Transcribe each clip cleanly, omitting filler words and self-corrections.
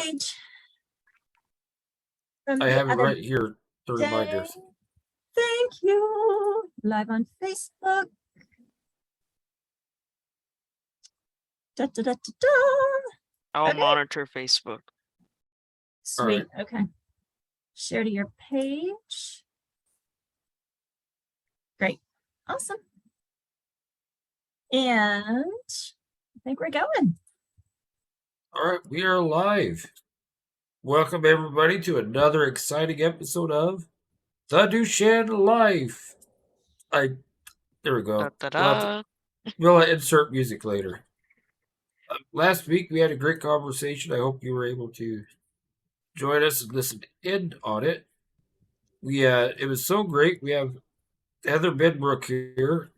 page from I the have it other right here, the day. reminders. Thank you. Live on Facebook. Da, da, da, da, da. I'll Okay. monitor Facebook. Sweet. All Okay. Share to your page. Great. Awesome. And I think we're going. All right, we are live. Welcome everybody to another exciting episode of The Duchenne Life. There we go. Da-da-da. We'll insert music later. Last week we had a great conversation. I hope you were able to join us and listen in on it. It was so great. We have Heather Benbrook here,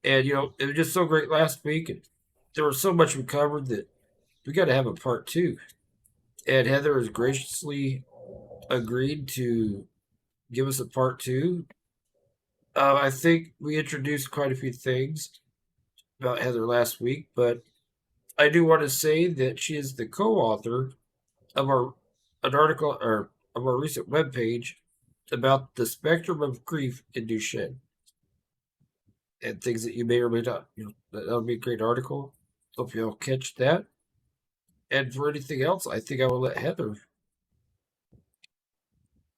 and it was just so great last week, and there was so much we covered that we got to have a part two. And Heather has graciously agreed to give us a part two. I think we introduced quite a few things about Heather last week, but I do want to say that she is the co-author of an article or of our recent webpage about the spectrum of grief in Duchenne and things that you may or may not. That'll be a great article. Hope you'll catch that. And for anything else, I think I will let Heather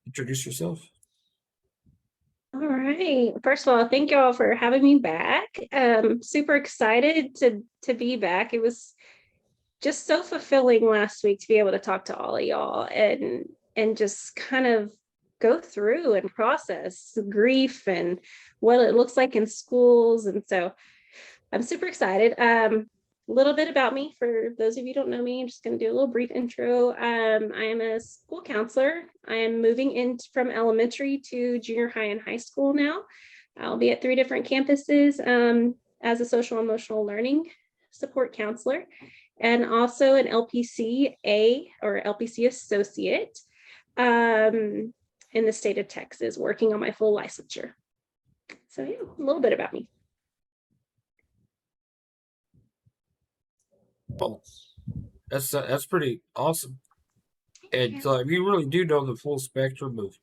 introduce yourself. All right. First of all, thank you all for having me back. Super excited to be back. It was just so fulfilling last week to be able to talk to all of y'all and just kind of go through and process grief and what it looks like in schools. And so I'm super excited. A little bit about me for those of you who don't know me. I'm just going to do a little brief intro. I am a school counselor. I am moving in from elementary to junior high and high school now. I'll be at 3 different campuses as a social emotional learning support counselor, and also an LPCA or LPC associate in the state of Texas, working on my full licensure. So yeah, a little bit about me. Well, that's pretty awesome. And so you really do know the full spectrum of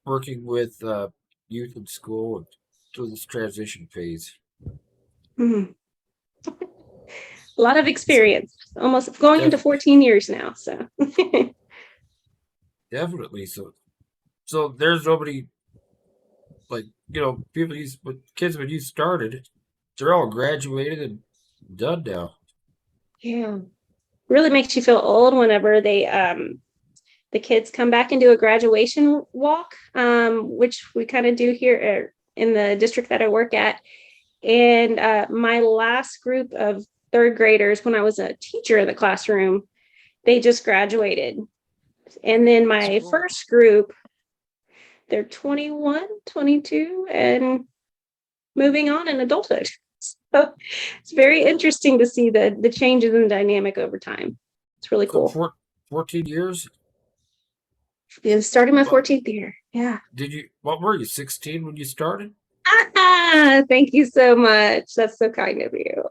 working with youth in school and through this transition phase. Mm-hmm. A lot of experience, almost going into 14 years now. So definitely. So there's nobody like, people kids when you started, they're all graduated and done now. Yeah, really makes you feel old whenever they the kids come back and do a graduation walk, which we kind of do here in the district that I work at. And my last group of 3rd graders, when I was a teacher in the classroom, they just graduated. And then my first group, they're 21, 22, and moving on in adulthood. So it's very interesting to see the changes in dynamic over time. It's really cool. 14 years? Yeah, starting my 14th year. Yeah. What were you, 16 when you started? Thank you so much. That's so kind of you.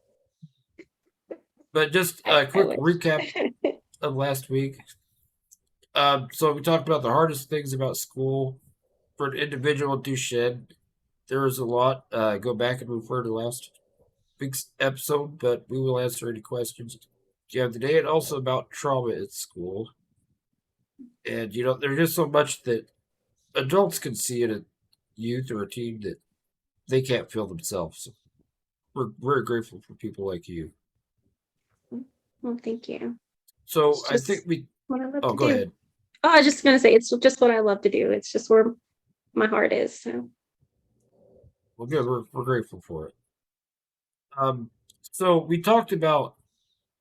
But just a quick recap of last week. So we talked about the hardest things about school for an individual with Duchenne. There is a lot. Go back and refer to last week's episode, but we will answer any questions you have today, and also about trauma at school. And there's just so much that adults can see in a youth or a teen that they can't feel themselves. So we're very grateful for people like you. Well, thank you. So I think we. Oh, go ahead. Oh, I was just gonna say it's just what I love to do. It's just where my heart is. So. Well, good. We're grateful for it. So we talked about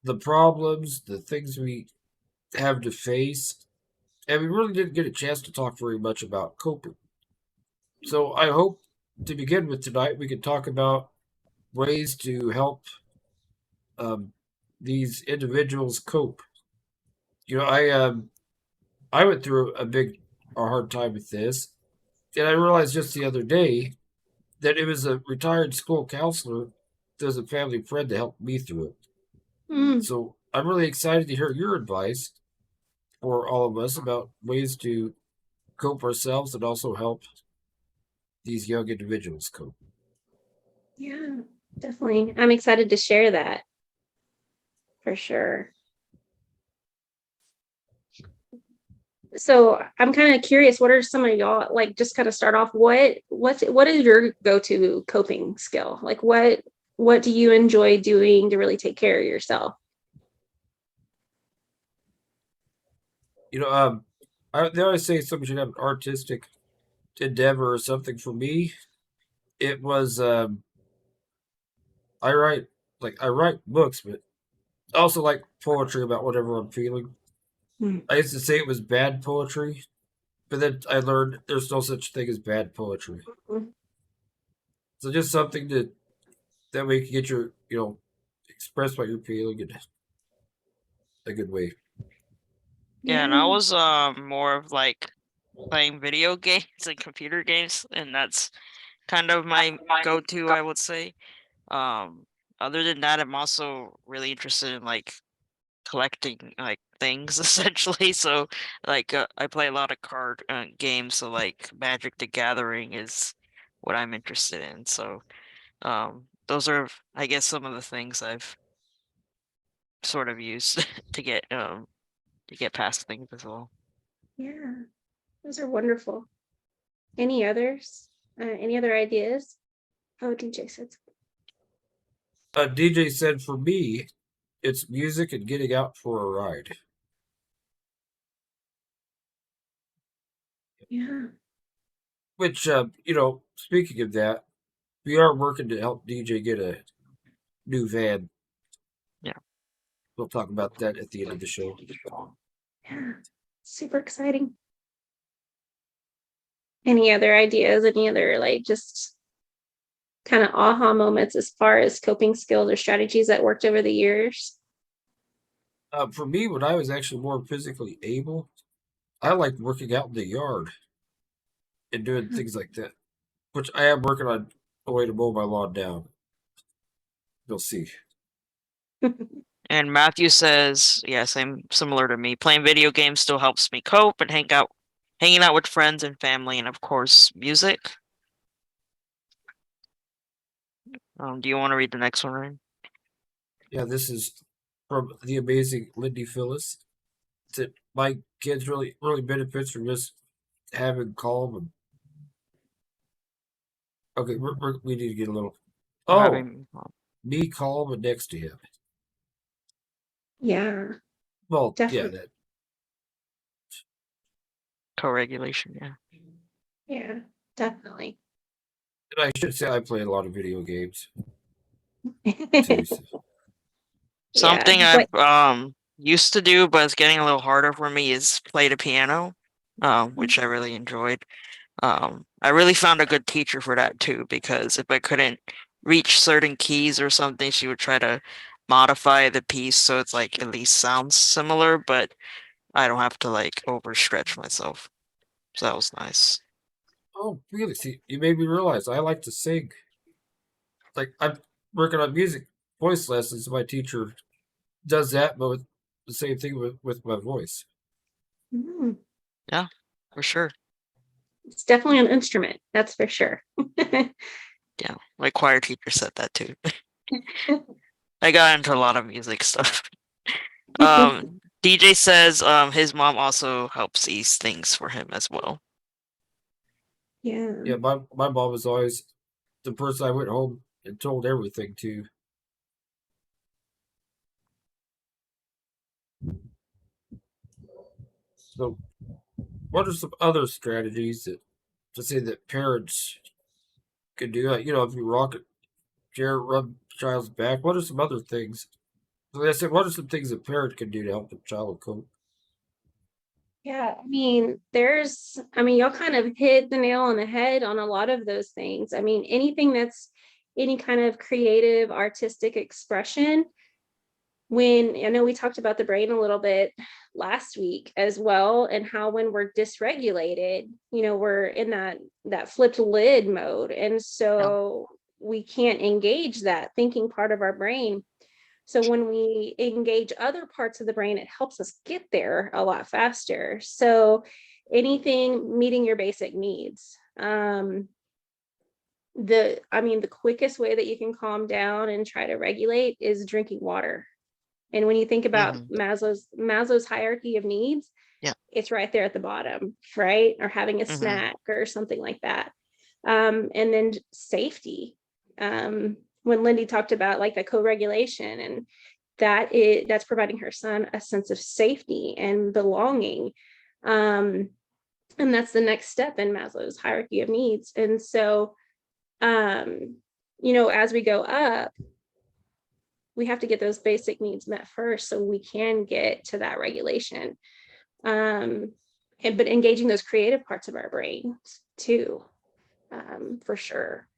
the problems, the things we have to face, and we really didn't get a chance to talk very much about coping. So I hope to begin with tonight, we can talk about ways to help these individuals cope. I went through a hard time with this, and I realized just the other day that it was a retired school counselor that was a family friend to help me through it. So I'm really excited to hear your advice for all of us about ways to cope ourselves and also help these young individuals cope. Yeah, definitely. I'm excited to share that for sure. So I'm kind of curious, what are some of y'all, like, just kind of start off, what is your go-to coping skill? Like what do you enjoy doing to really take care of yourself? You know, they always say somebody should have an artistic endeavor or something. For me, it was I write books, but I also like poetry about whatever I'm feeling. Hmm. I used to say it was bad poetry, but then I learned there's no such thing as bad poetry. Mhm. So just something that way you can get your express what you're feeling in a good way. Yeah, and I Yeah. was more of like playing video games and computer games, and that's kind of my go-to, I would say. Um, Other than that, I'm also really interested in like collecting like things essentially. So like I play a lot of card games, so like Magic the Gathering is what I'm interested in. So those are, I guess, some of the things I've sort of used to get past things as well. Yeah. Those are wonderful. Any others? Any other ideas? Oh, DJ said DJ said for me, it's music and getting out for a ride. yeah. Which speaking of that, we are working to help DJ get a new van. Yeah. We'll talk about that at the end of the show. Yeah. Super exciting. Any other ideas? Any other like just kind of aha moments as far as coping skills or strategies that worked over the years? For me, when I was actually more physically able, I liked working out in the yard and doing things like that, which I am working on a way to mow my lawn down. You'll see. And Matthew says, yeah, similar to me. Playing video games still helps me cope and hanging out with friends and family, and of course, music. Do you want to read the next one, Ryan? Yeah, this is from the amazing Lindy Phyllis. That my kids really benefits from just having calm and okay. We need to get a little. Or Oh, having me calm and next to him. Yeah, Well, yeah, definitely. that. co-regulation, yeah. Yeah, definitely. And I should say I play a lot of video games too. So. Yeah, Something but I've used to do, but it's getting a little harder for me is play the piano, which I really enjoyed. I really found a good teacher for that too, because if I couldn't reach certain keys or something, she would try to modify the piece so it's like at least sounds similar, but I don't have to like overstretch myself. So that was nice. Oh, really? See, you made me realize I like to sing. Like I'm working on music voice lessons. My teacher does that, but with the same thing with my voice. mm, Yeah, for sure. it's definitely an instrument, that's for sure. Yeah, my choir teacher said that too. I got into a lot of music stuff. DJ says his mom also helps ease things for him as well. Yeah, Yeah, my mom was always the person I went home and told everything to. So, what are some other strategies that to say that parents could do? Like, if you rock it, chair, rub the child's back. What are some other things? So I said, what are some things a parent can do to help the child cope? yeah. Y'all kind of hit the nail on the head on a lot of those things. I mean, anything that's any kind of creative, artistic expression. When I know we talked about the brain a little bit last week as well, and how when we're dysregulated, we're in that flipped lid mode. And Yeah. so we can't engage that thinking part of our brain. So when we engage other parts of the brain, it helps us get there a lot faster. So anything meeting your basic needs. The quickest way that you can calm down and try to regulate is drinking water. And when you think about Maslow's hierarchy of needs, Yeah. it's right there at the bottom, right? Or having a snack or something like that. And then safety. When Lindy talked about like the co-regulation, and that's providing her son a sense of safety and belonging. And that's the next step in Maslow's hierarchy of needs. And so, as we go up, we have to get those basic needs met first so we can get to that regulation. But engaging those creative parts of our brains too, for sure.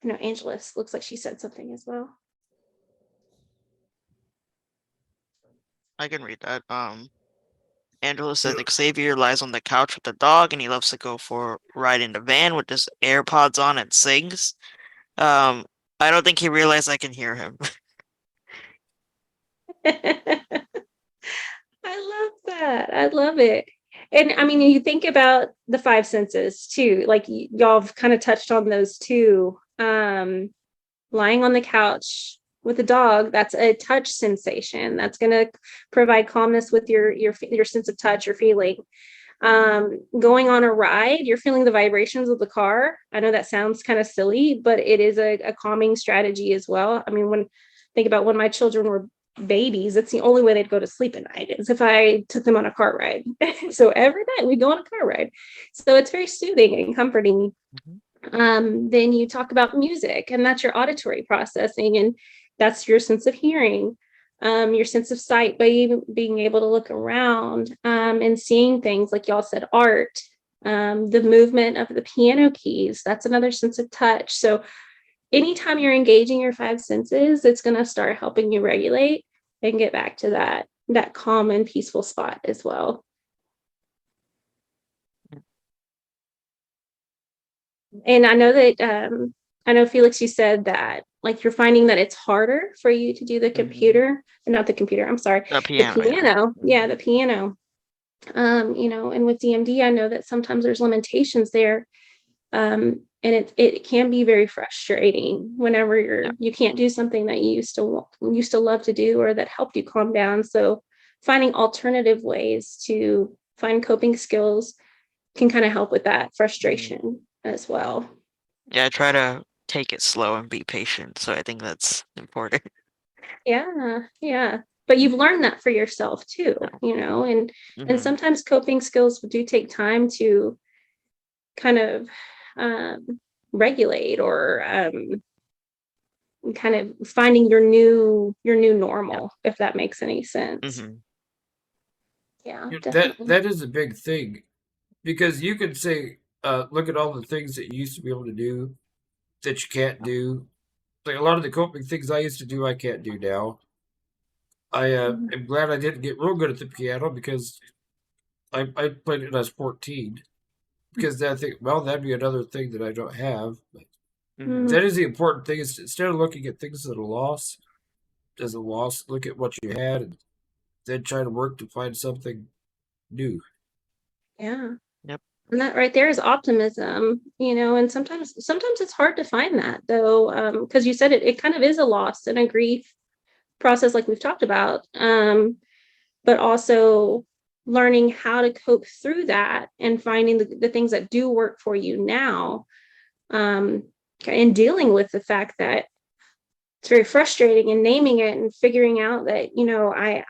Angelus looks like she said something as well. I can read that. Angela said Xavier lies on the couch with the dog and he loves to go for a ride in the van with his AirPods on and sings. I don't think he realized I can hear him. I love that. I love it. And I mean, you think about the five senses too, like y'all have kind of touched on those too. Lying on the couch with a dog, that's a touch sensation. That's going to provide calmness with your sense of touch or feeling. Going on a ride, you're feeling the vibrations of the car. I know that sounds kind of silly, but it is a calming strategy as well. I mean, think about when my children were babies, it's the only way they'd go to sleep at night is if I took them on a car ride. So every night we go on a car ride. So it's very soothing and comforting. Then you talk about music, and that's your auditory processing, and that's your sense of hearing, your sense of sight by even being able to look around, and seeing things like y'all said, art, the movement of the piano keys, that's another sense of touch. So anytime you're engaging your five senses, it's going to start helping you regulate and get back to that calm and peaceful spot as well. And I know that Felix, you said that like you're finding that it's harder for you to do the computer, not the computer, I'm sorry, The piano. Yeah, the piano. And with DMD, I know that sometimes there's limitations there. And it can be very frustrating whenever you can't do something that you used to love to do or that helped you calm down. So finding alternative ways to find coping skills can kind of help with that frustration as well. Yeah, I try to take it slow and be patient. So I think that's important. Yeah. But you've learned that for yourself too, and sometimes coping skills do take time to kind of regulate or kind of finding your new normal, if that makes any sense. Yeah, that is a big thing, because you could say, look at all the things that you used to be able to do that you can't do. Like a lot of the coping things I used to do, I can't do now. I am glad I didn't get real good at the piano, because I played it when I was 14. Because I think, well, that'd be another thing that I don't have. But that is the important thing, is instead of looking at things that are lost as a loss, look at what you had and then try to work to find something new. Yeah. Yep. And that right there is optimism, and sometimes it's hard to find that though, because you said it kind of is a loss and a grief process like we've talked about, but also learning how to cope through that and finding the things that do work for you now, and dealing with the fact that it's very frustrating, and naming it and figuring out that,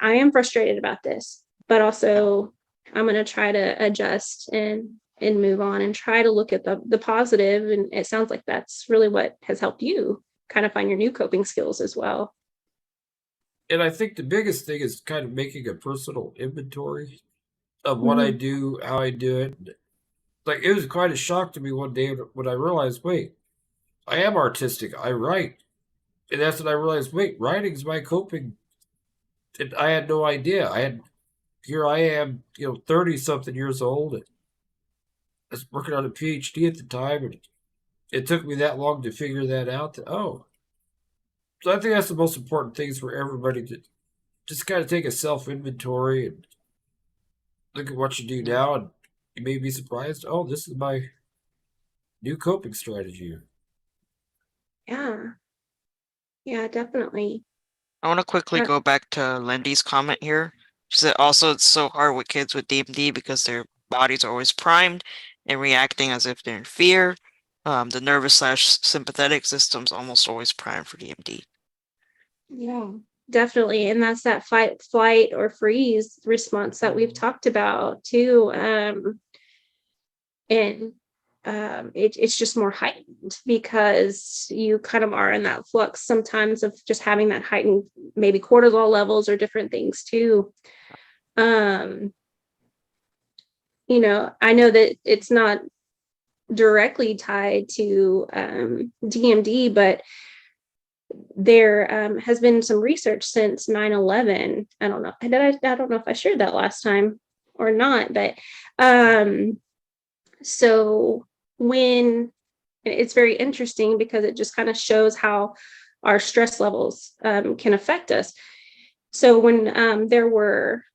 I am frustrated about this, but also I'm going to try to adjust and move on and try to look at the positive. And it sounds like that's really what has helped you kind of find your new coping skills as well. And I think the biggest thing is kind of making a personal inventory of what I do, how I do it. Like, it was quite a shock to me one day when I realized, wait, I am artistic. I write. And that's when I realized, wait, writing's my coping. And I had no idea. Here I am, 30 something years old. And I was working on a PhD at the time. And it took me that long to figure that out. So I think that's the most important thing is for everybody to just kind of take a self inventory and look at what you do now, and you may be surprised. Oh, this is my new coping strategy. Yeah. Yeah, definitely. I want to quickly Uh, go back to Lindy's comment here. She said also it's so hard with kids with DMD because their bodies are always primed and reacting as if they're in fear. The nervous slash sympathetic system's almost always primed for DMD. Yeah, definitely. And that's that fight, flight, or freeze response that we've talked about too. And it's just more heightened because you kind of are in that flux sometimes of just having that heightened maybe cortisol levels or different things too. Um, I know that it's not directly tied to DMD, but there has been some research since 9/11. I don't know. I don't know if I shared that last time or not, but so when it's very interesting because it just kind of shows how our stress levels can affect us. So when there were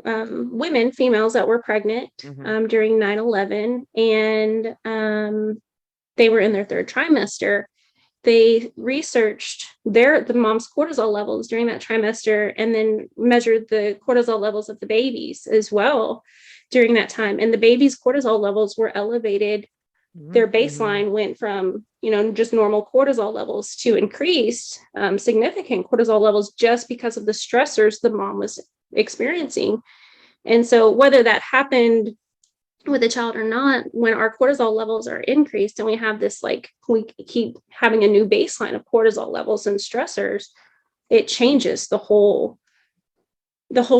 women, females that were pregnant during 9/11, and they were in their third trimester, they researched the mom's cortisol levels during that trimester and then measured the cortisol levels of the babies as well during that time. And the babies' cortisol levels were elevated. Their baseline went from, just normal cortisol levels to increased significant cortisol levels just because of the stressors the mom was experiencing. And so whether that happened with a child or not, when our cortisol levels are increased and we have this, like, we keep having a new baseline of cortisol levels and stressors, it changes the whole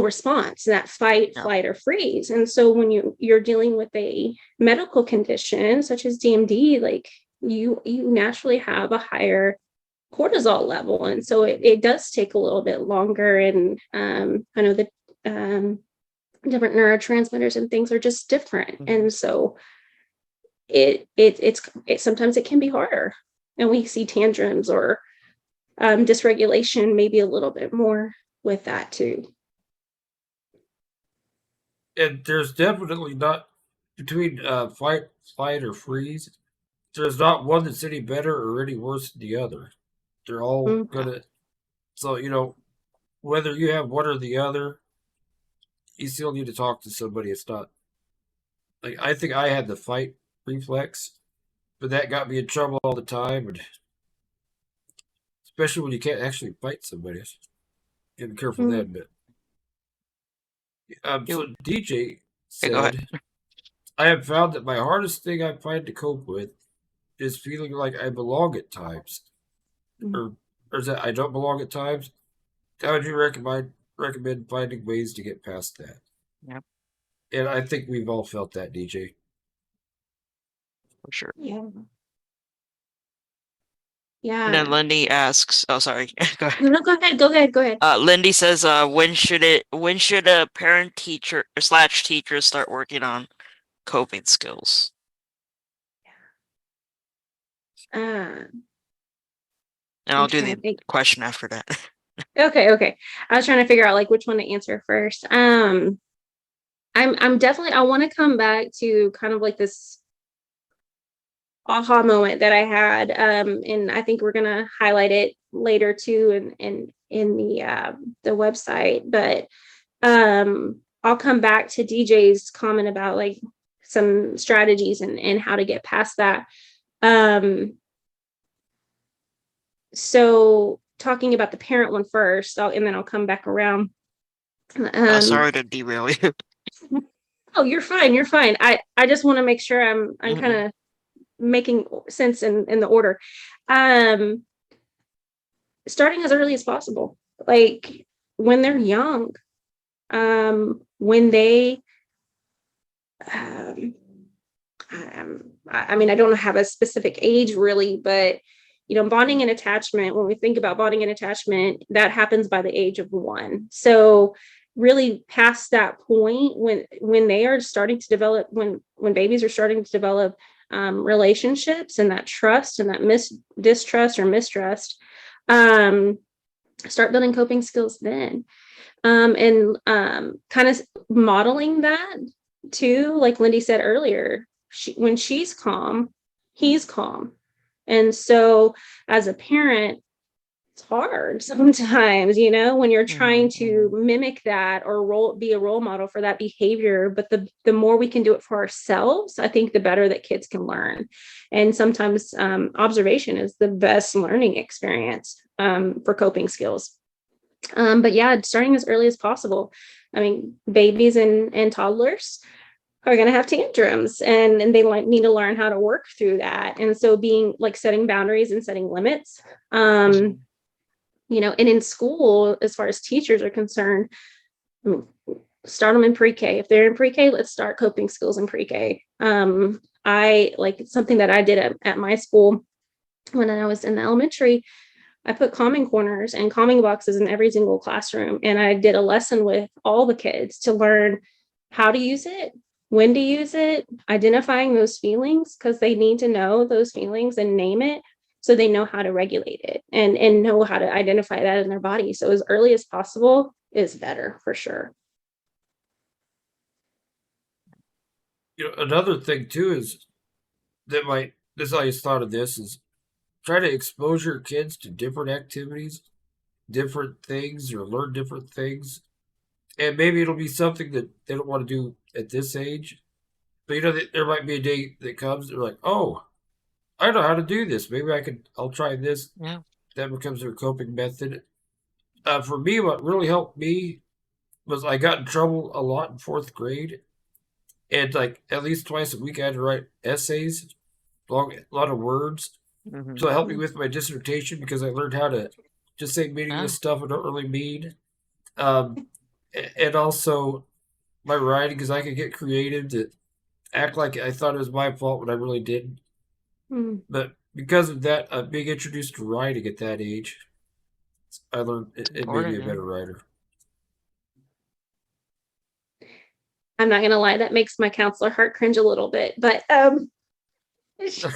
response, that fight, flight, or freeze. And so when you're dealing with a medical condition such as DMD, like you naturally have a higher cortisol level, and so it does take a little bit longer. And I know that different neurotransmitters and things are just different, and so it's sometimes it can be harder, and we see tantrums or dysregulation maybe a little bit more with that too. And there's definitely not between fight, flight, or freeze. There's not one that's any better or any worse than the other. They're all gonna. So whether you have one or the other, you still need to talk to somebody. It's not like I think I had the fight reflex, but that got me in trouble all the time, and especially when you can't actually fight somebody. Get careful then, but so DJ go ahead. said, I have found that my hardest thing I find to cope with is feeling like I belong at times, or is that I don't belong at times. How would you recommend finding ways to get past that? Yep. And I think we've all felt that, DJ. For sure. Yeah. And then Lindy asks, oh, sorry. Go ahead. No, go ahead. Lindy says, when should a parent teacher / teacher start working on coping skills? And I'll do the question after that. Okay. I was trying to figure out like which one to answer first. I'm definitely, I want to come back to kind of like this aha moment that I had. And I think we're gonna highlight it later too in the website. But I'll come back to DJ's comment about like some strategies and how to get past that. So talking about the parent one first, and then I'll come back around. Sorry to derail you. Oh, you're fine. I just want to make sure I'm kind of making sense in the order. Starting as early as possible, like when they're young, when they I mean, I don't have a specific age really, but bonding and attachment, when we think about bonding and attachment, that happens by the age of 1. So really past that point, when they are starting to develop, when babies are starting to develop relationships and that trust and that distrust or mistrust, Start building coping skills then. And kind of modeling that too, like Lindy said earlier, when she's calm, he's calm. And so as a parent, it's hard sometimes, when you're trying to mimic that or be a role model for that behavior. But the more we can do it for ourselves, I think the better that kids can learn. And sometimes observation is the best learning experience for coping skills. But yeah, starting as early as possible. I mean, babies and toddlers are going to have tantrums, and they need to learn how to work through that. And so being like setting boundaries and setting limits, and in school, as far as teachers are concerned, start them in pre-K. If they're in pre-K, let's start coping skills in pre-K. I like something that I did at my school when I was in the elementary. I put calming corners and calming boxes in every single classroom. And I did a lesson with all the kids to learn how to use it, when to use it, identifying those feelings, because they need to know those feelings and name it so they know how to regulate it and know how to identify that in their body. So as early as possible is better for sure. Another thing too is that I just thought of this is try to expose your kids to different activities, different things, or learn different things. And maybe it'll be something that they don't want to do at this age. But there might be a day that comes, they're like, oh, I know how to do this. Maybe I'll try this. Yeah. That becomes their coping method. For me, what really helped me was I got in trouble a lot in fourth grade. And like at least twice a week I had to write essays, a lot of words. So it helped me with my dissertation because I learned how to just say meaningless stuff I don't really mean. And also my writing, because I could get creative to act like I thought it was my fault when I really didn't. But because of that, being introduced to writing at that age, I learned it made me a better writer. I'm not gonna lie, that makes my counselor heart cringe a little bit, but just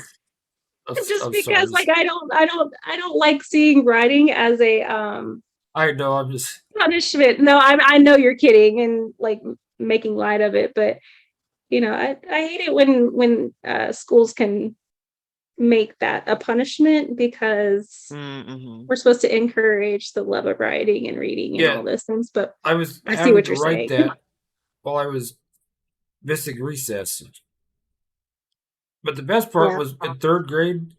because like I don't like seeing writing as a I know, I'm just punishment. No, I know you're kidding and like making light of it, but I hate it when schools can make that a punishment because we're supposed to encourage the love of writing and reading and all those things. But I see what you're saying. That while I was missing recess. But the best part was in third grade,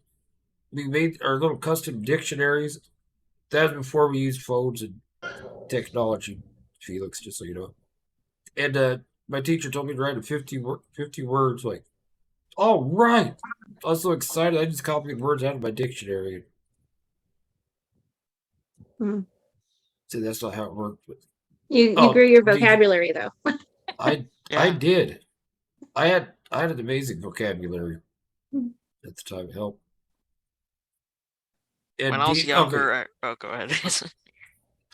we made our little custom dictionaries. That was before we used phones and technology, Felix, just so you know. And my teacher told me to write 50 words. Like, all right. I was so excited. I just copied words out of my dictionary. So that's not how it worked. But you grew your vocabulary, though. I did. I had an amazing vocabulary at the time. It helped. And when I was younger, go ahead.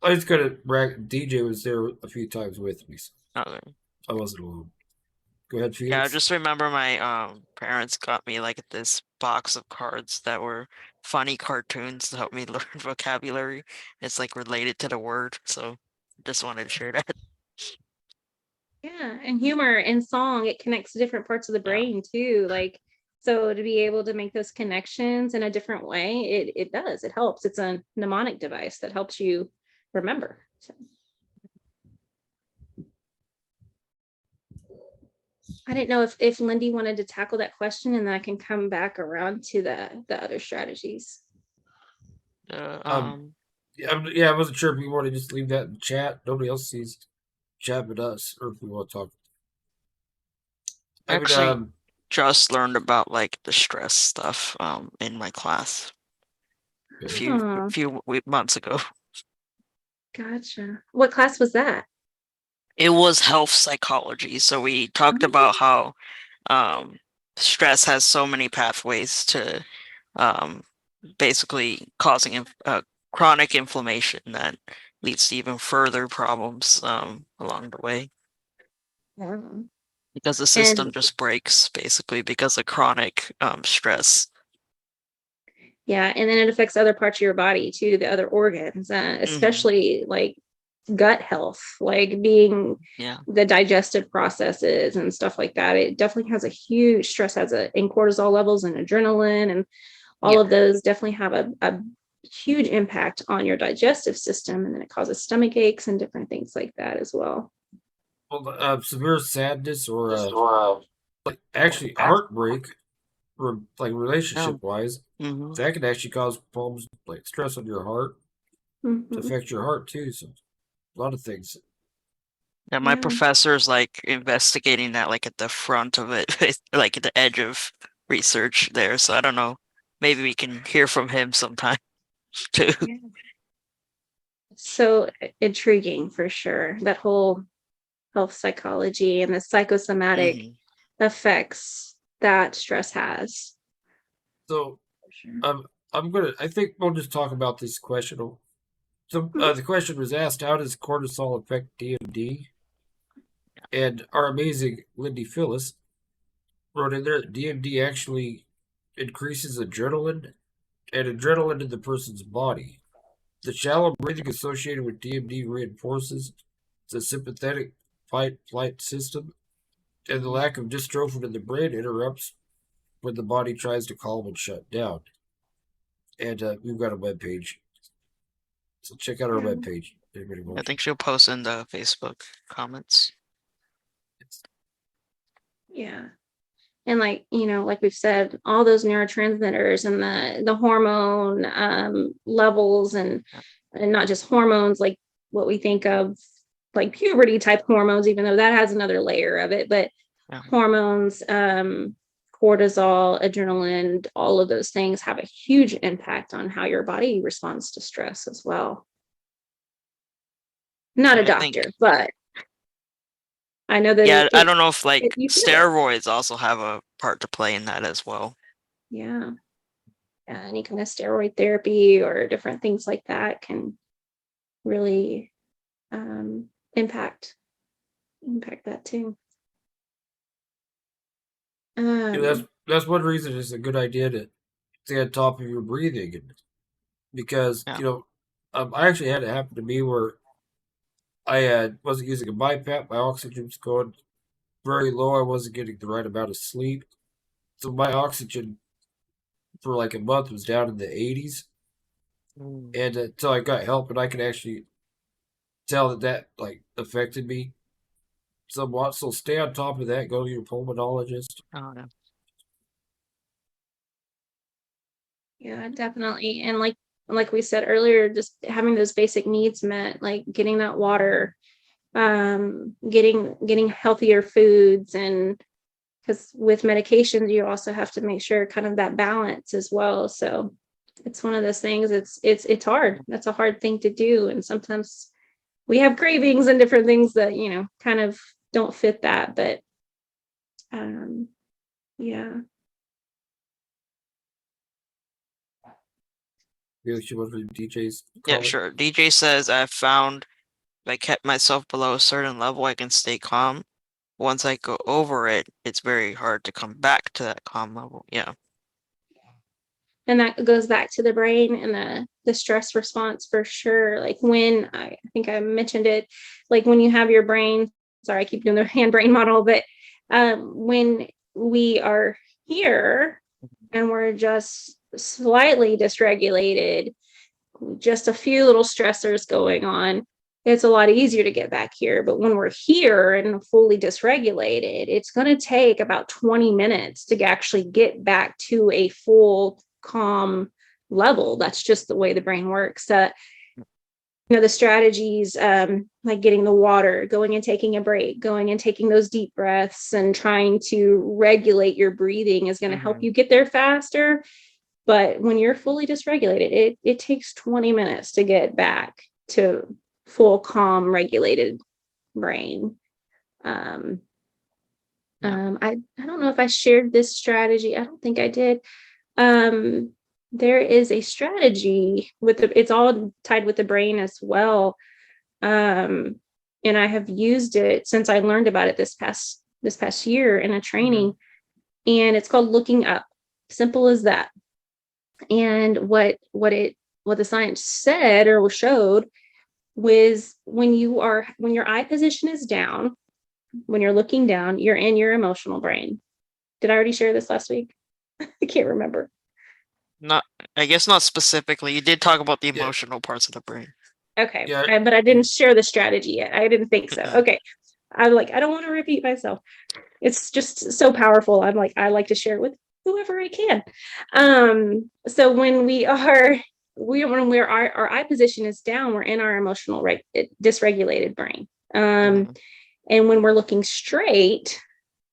I was gonna brag. DJ was there a few times with me, so I wasn't alone. Go ahead, Felix. Yeah, I just remember my parents got me like this box of cards that were funny cartoons to help me learn vocabulary. It's like related to the word, so just wanted to share that. Yeah, and humor and song, it connects to different parts of the brain too. Like, so to be able to make those connections in a different way, it does. It helps. It's a mnemonic device that helps you remember. So. I didn't know if Lindy wanted to tackle that question, and then I can come back around to the other strategies. I wasn't sure if we want to just leave that in chat. Nobody else sees chat but us, or if we want to talk. I just learned about like the stress stuff in my class a few months ago. Gotcha. What class was that? It was health psychology. So we talked about how stress has so many pathways to basically causing chronic inflammation that leads to even further problems along the way. Because the system just breaks basically because of chronic stress. Yeah, and then it affects other parts of your body too, the other organs, especially like gut health, like being Yeah. the digestive processes and stuff like that. It definitely has a huge stress, in cortisol levels and adrenaline, and all Yeah. of those definitely have a huge impact on your digestive system, and then it causes stomach aches and different things like that as well. Well, severe sadness or like actually heartbreak, or like relationship wise, Mm-hmm. that can actually cause problems like stress on your heart. It Mhm. affects your heart too. So a lot of things. Yeah, my Yeah. professor's like investigating that like at the front of it, like at the edge of research there. So I don't know. Maybe we can hear from him sometime too. Yeah. So intriguing for sure. That whole health psychology and the psychosomatic Mhm. effects that stress has. So For sure. I think we'll just talk about this question. So Mhm. the question was asked, how does cortisol affect DMD? And our amazing Lindy Phyllis wrote in there that DMD actually increases adrenaline and adrenaline in the person's body. The shallow breathing associated with DMD reinforces the sympathetic fight flight system, and the lack of dystrophin in the brain interrupts when the body tries to calm and shut down. And we've got a web page, so check out our Yeah. web page. I think she'll post in the Facebook comments. Yeah. And like, like we've said, all those neurotransmitters and the hormone levels, and not just hormones like what we think of like puberty type hormones, even though that has another layer of it, but Yeah. hormones, cortisol, adrenaline, all of those things have a huge impact on how your body responds to stress as well. Not a I think- doctor, but I know that Yeah, I don't know if like you feel it. steroids also have a part to play in that as well. Yeah. Any kind of steroid therapy or different things like that can really impact that too. That's one reason it's a good idea to stay on top of your breathing, because Yeah. I actually had it happen to me where I wasn't using a BiPAP. My oxygen was going very low. I wasn't getting the right amount of sleep, so my oxygen for like a month was down in the 80s. And until I got help, and I could actually tell that like affected me somewhat. So stay on top of that. Go to your pulmonologist. Oh, yeah. Yeah, definitely. And like we said earlier, just having those basic needs met, like getting that water, getting healthier foods, and because with medications you also have to make sure kind of that balance as well. So it's one of those things, it's hard. That's a hard thing to do, and sometimes we have cravings and different things that kind of don't fit that, but yeah. Really, she went for DJ's. Yeah, comment? sure. DJ says I found if I kept myself below a certain level, I can stay calm. Once I go over it, it's very hard to come back to that calm level. Yeah. And that goes back to the brain and the stress response for sure. Like when I think I mentioned it, like when you have your brain, sorry, I keep doing the hand brain model, but when we are here and we're just slightly dysregulated, just a few little stressors going on, it's a lot easier to get back here. But when we're here and fully dysregulated, it's going to take about 20 minutes to actually get back to a full calm level. That's just the way the brain works. The strategies, like getting the water, going and taking a break, going and taking those deep breaths and trying to regulate your breathing is going to help you get there faster. But when you're fully dysregulated, it takes 20 minutes to get back to full calm regulated brain. I don't know if I shared this strategy. I don't think I did. There is a strategy it's all tied with the brain as well. And I have used it since I learned about it this past year in a training, and it's called looking up. Simple as that. And what the science said or showed was when your eye position is down, when you're looking down, you're in your emotional brain. Did I already share this last week? I can't remember. Not, I guess not specifically. You did talk about the Yeah. emotional parts of the brain. Okay. Yeah. But I didn't share the strategy yet. I didn't think so. Mhm. Okay. I'm like, I don't want to repeat myself. It's just so powerful. I'm like, I like to share it with whoever I can. So when our eye position is down, we're in our emotional dysregulated brain. Mhm. And when we're looking straight,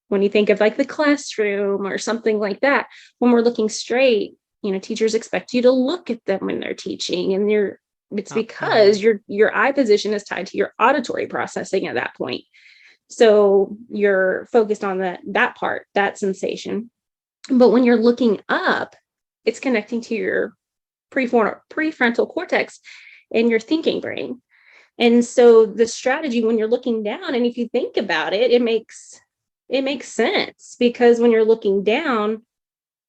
when you think of like the classroom or something like that, when we're looking straight, teachers expect you to look at them when they're teaching, and it's Oh, because your eye position is tied to your auditory processing at that point. So you're focused on that part, that sensation. But when you're looking up, it's connecting to your prefrontal cortex and your thinking brain. And so the strategy when you're looking down, and if you think about it, it makes sense, because when you're looking down,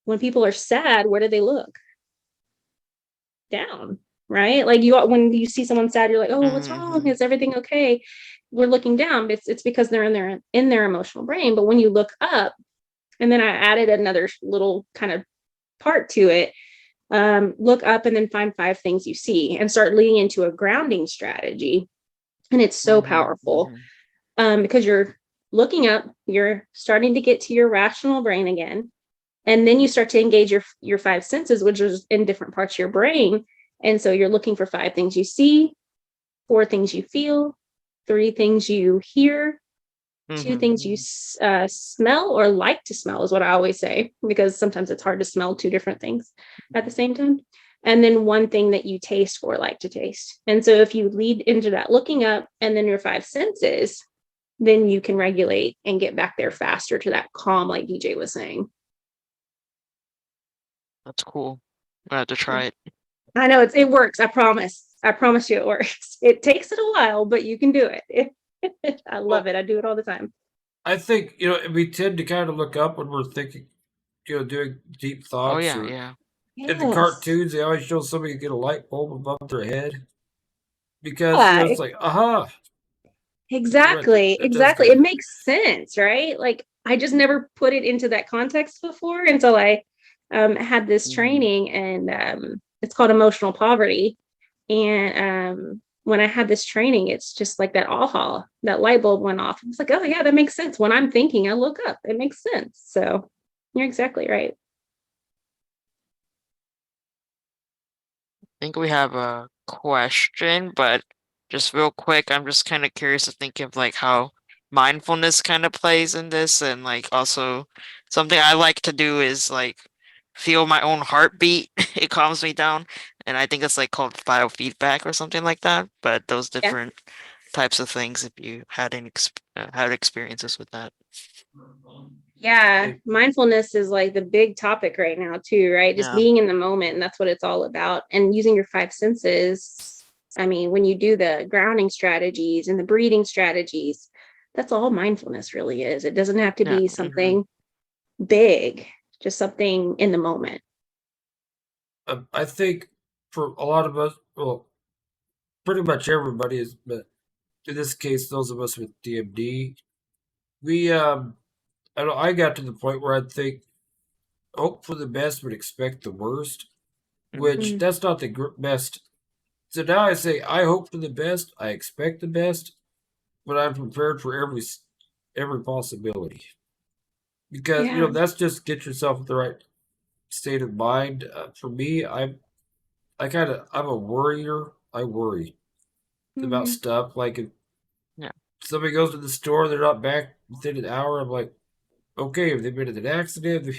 when people are sad, where do they look? Down, right? Like when you see someone sad, you're like, oh, what's wrong? Mhm. Is everything okay? We're looking down. It's because they're in their emotional brain. But when you look up, and then I added another little kind of part to it. Look up and then find 5 things you see and start leading into a grounding strategy. And it's so Mhm. powerful, Mhm. because you're looking up, you're starting to get to your rational brain again. And then you start to engage your 5 senses, which is in different parts of your brain. And so you're looking for 5 things you see, 4 things you feel, 3 things you hear, 2 things you Mhm. smell or like to smell, is what I always say, because sometimes it's hard to smell 2 different things at the same time. And then 1 thing that you taste or like to taste. And so if you lead into that looking up and then your 5 senses, then you can regulate and get back there faster to that calm, like DJ was saying. That's cool. I have to try it. I know it works. I promise. I promise you it works. It takes it a while, but you can do it. I love Well, it. I do it all the time. I think we tend to kind of look up when we're thinking, doing deep Oh thoughts, yeah, or yeah. in the Yes. cartoons they always show somebody get a light bulb above their head, because Yeah, it's like, aha, you're right, that exactly. that does Exactly. kind It of. makes sense, right? Like I just never put it into that context before until I had this Mhm. training, and it's called emotional poverty. And when I had this training, it's just like that aha, that light bulb went off. I was like, oh yeah, that makes sense. When I'm thinking, I look up. It makes sense. So you're exactly right. Think we have a question, but just real quick, I'm just kind of curious to think of like how mindfulness kind of plays in this, and like also something I like to do is like feel my own heartbeat. It calms me down, and I think it's like called biofeedback or something like that. But those Yeah. different types of things, if you had had experiences with that. Yeah, Hey, mindfulness is like the big topic right now too, right? Just Yeah, being in the moment, and that's what it's all about. And using your 5 senses. I mean, when you do the grounding strategies and the breathing strategies, that's all mindfulness really is. It doesn't have to yeah. be something big, just something in the moment. I think for a lot of us, well, pretty much everybody is, but in this case, those of us with DMD, we I don't. I got to the point where I'd think, hope for the best but expect the worst, which Mhm. Mm, that's not the best. So now I say I hope for the best, I expect the best, but I'm prepared for every possibility, because yeah. that's just get yourself in the right state of mind. For me, I'm a worrier. I worry about Mhm. stuff. Like if Yeah. somebody goes to the store, they're not back within an hour. I'm like, okay, have they been in an accident?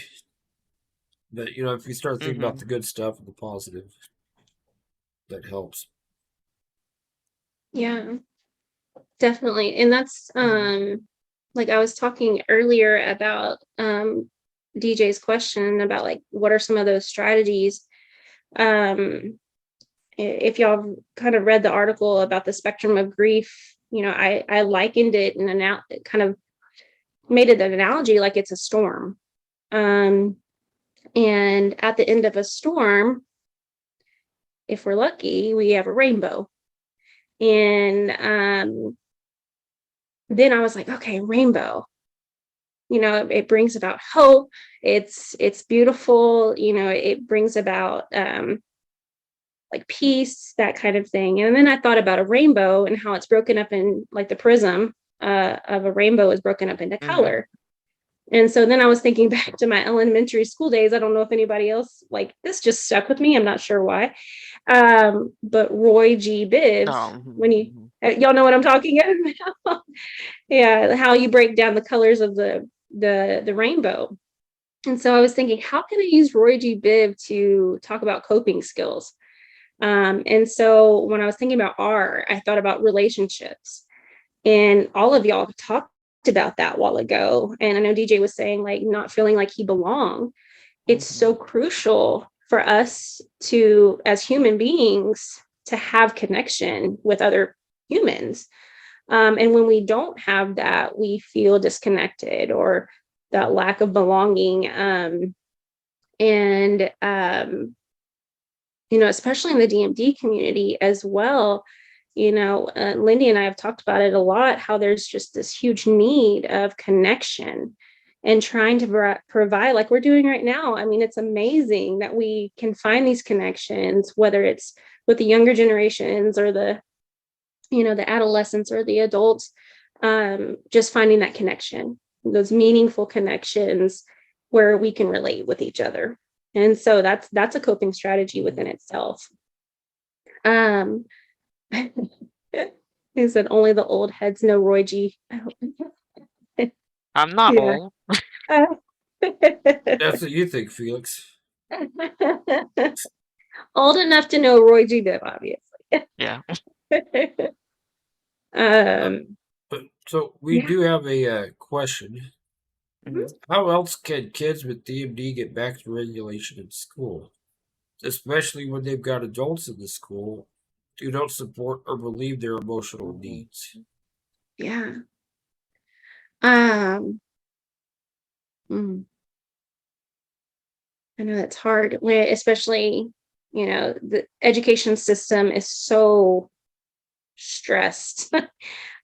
But if you start thinking about Mhm. the good stuff and the positive, that helps. Yeah, definitely. And that's Mhm. like I was talking earlier about DJ's question about like what are some of those strategies. Um if y'all kind of read the article about the spectrum of grief, I likened it and kind of made it an analogy like it's a storm. Um And at the end of a storm, if we're lucky, we have a rainbow. And then I was like, okay, rainbow. It brings about hope. It's beautiful. It brings about like peace, that kind of thing. And then I thought about a rainbow and how it's broken up in, like, the prism of a rainbow is broken up into color. And so then I was thinking back to my elementary school days. I don't know if anybody else, like, this just stuck with me. I'm not sure why. But Roy G. Bibbs, when y'all know what I'm talking about. Yeah, how you break down the colors of the rainbow. And so I was thinking, how can I use Roy G. Bibb to talk about coping skills? And so when I was thinking about R, I thought about relationships. And all of y'all talked about that a while ago. And I know DJ was saying, like, not feeling like he belonged. It's so crucial for us to, as human beings, to have connection with other humans. And when we don't have that, we feel disconnected, or that lack of belonging. Especially in the DMD community as well. Lindy and I have talked about it a lot, how there's just this huge need of connection and trying to provide, like we're doing right now. I mean, it's amazing that we can find these connections, whether it's with the younger generations or the adolescents or the adults, just finding that connection, those meaningful connections where we can relate with each other. And so that's a coping strategy within itself. He said only the old heads know Roy G. I'm not old. That's what you think, Felix. Old enough to know Roy G. Bibb, obviously. Yeah. So we do have a question. How else can kids with DMD get back to regulation in school, especially when they've got adults in the school who don't support or believe their emotional needs? Yeah. I know that's hard, especially, the education system is so stressed,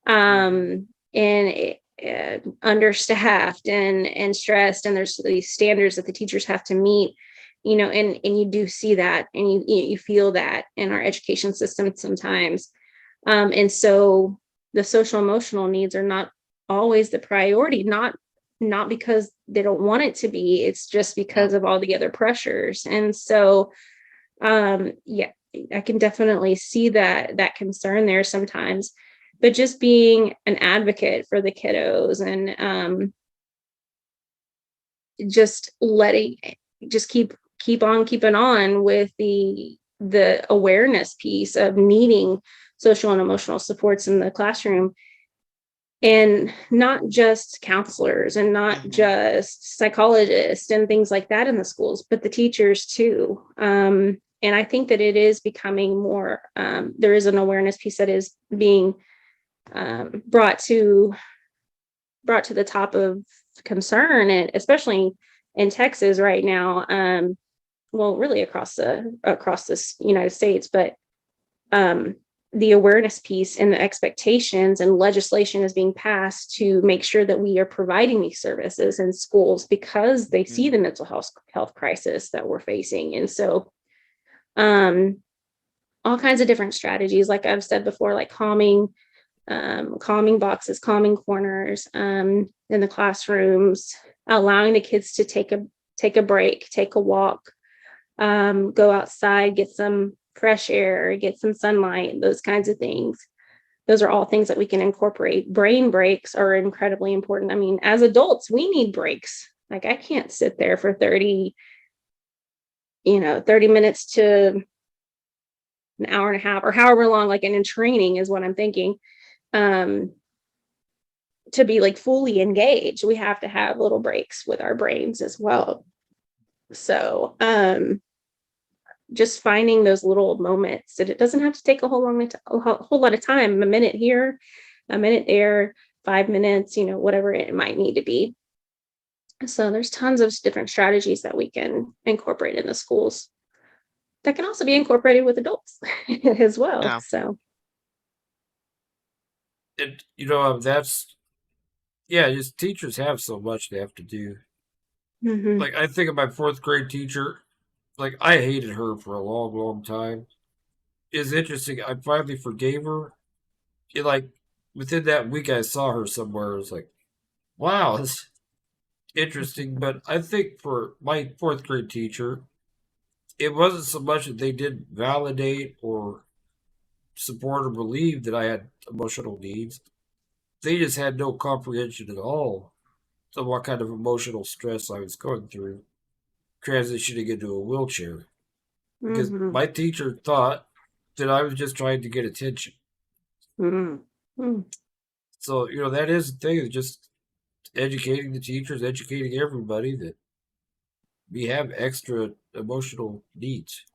and understaffed and stressed, and there's these standards that the teachers have to meet, and you do see that, and you feel that in our education system sometimes. And so the social emotional needs are not always the priority, not because they don't want it to be, it's just because of all the other pressures. And so yeah, I can definitely see that concern there sometimes, but just being an advocate for the kiddos, and just keep on keeping on with the awareness piece of needing social and emotional supports in the classroom, and not just counselors and not just psychologists and things like that in the schools, but the teachers too. And I think that it is becoming more, there is an awareness piece that is being brought to the top of concern, and especially in Texas right now. Well, really across this United States, but the awareness piece and the expectations and legislation is being passed to make sure that we are providing these services in schools, because they see the mental health crisis that we're facing. And so all kinds of different strategies, like I've said before, like calming boxes, calming corners in the classrooms, allowing the kids to take a break, take a walk, go outside, get some fresh air, get some sunlight, those kinds of things. Those are all things that we can incorporate. Brain breaks are incredibly important. I mean, as adults, we need breaks. Like, I can't sit there for 30 minutes to an hour and a half, or however long, like in training is what I'm thinking, to be like fully engaged. We have to have little breaks with our brains as well. So, just finding those little moments, that it doesn't have to take a whole lot of time, a minute here, a minute there, 5 minutes, whatever it might need to be. So there's tons of different strategies that we can incorporate in the schools that can also be incorporated with adults as well. Yeah. So And that's just teachers have so much they have to do. mhm. Like I think of my fourth grade teacher. Like I hated her for a long, long time. It's interesting. I finally forgave her. Like within that week, I saw her somewhere. I was like, wow, that's interesting. But I think for my fourth grade teacher, it wasn't so much that they didn't validate or support or believe that I had emotional needs. They just had no comprehension at all of what kind of emotional stress I was going through, transitioning into a wheelchair. Because Mhm. my teacher thought that I was just trying to get attention. Mhm. Mhm. So, that is the thing, is just educating the teachers, educating everybody that we have extra emotional needs.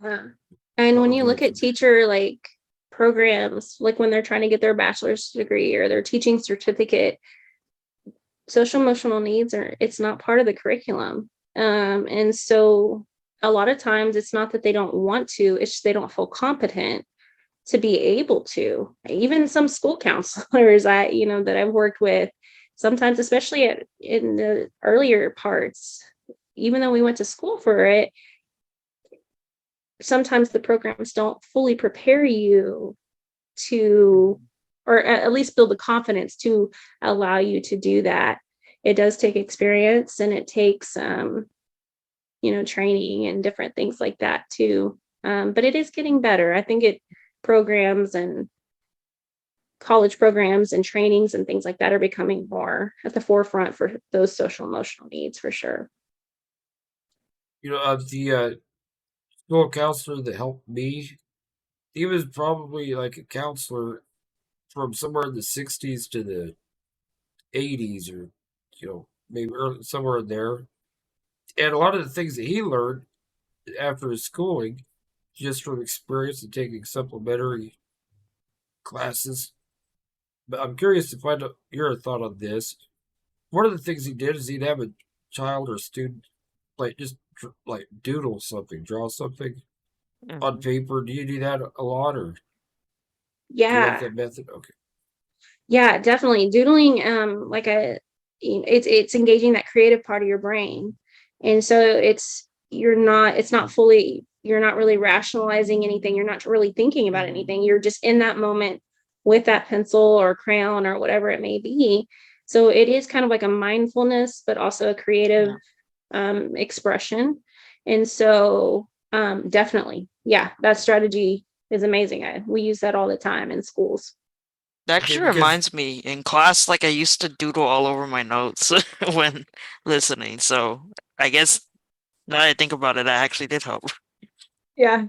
Yeah. And What when we're you going look at through. teacher like programs, like when they're trying to get their bachelor's degree or their teaching certificate, social emotional needs are it's not part of the curriculum. And so a lot of times it's not that they don't want to, it's just they don't feel competent to be able to. Even some school counselors that I've worked with, sometimes, especially in the earlier parts, even though we went to school for it, sometimes the programs don't fully prepare you to, or at least build the confidence to allow you to do that. It does take experience and it takes training and different things like that too. But it is getting better. I think it programs and college programs and trainings and things like that are becoming more at the forefront for those social emotional needs for sure. The school counselor that helped me, he was probably like a counselor from somewhere in the 60s to the 80s, or, maybe somewhere in there. And a lot of the things that he learned after his schooling, just from experience and taking supplementary classes. But I'm curious to find out your thought on this. One of the things he did is he'd have a child or student like just like doodle something, draw something on Mhm. paper. Do you do that a lot, or do you like Yeah. that method? Okay. Yeah, definitely. Doodling, it's engaging that creative part of your brain. And so it's not fully, you're not really rationalizing anything. You're not really thinking about anything. You're just in that moment with that pencil or crayon or whatever it may be. So it is kind of like a mindfulness, but also a creative Yeah. expression. And so definitely, yeah, that strategy is amazing. We use that all the time in schools. That Okay, actually because reminds me, in class, like I used to doodle all over my notes when listening. So I guess now that I think about it, that actually did help. Yeah.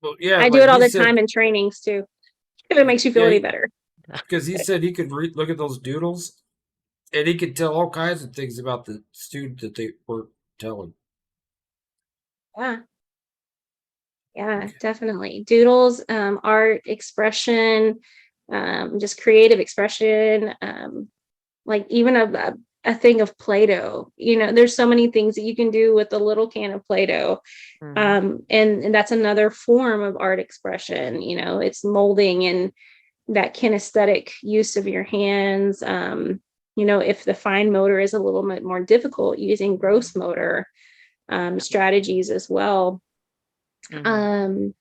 well, yeah, I do like it all he the said, time in trainings too, if it makes you feel yeah, any better. because he said he could look at those doodles and he could tell all kinds of things about the student that they were telling. Yeah. Yeah, Okay. definitely. Doodles, art, expression, just creative expression, like even a thing of Play-Doh. There's so many things that you can do with a little can of Play-Doh. Hmm. And that's another form of art expression. It's molding and that kinesthetic use of your hands. If the fine motor is a little bit more difficult, using gross motor strategies as well. Hmm. Um,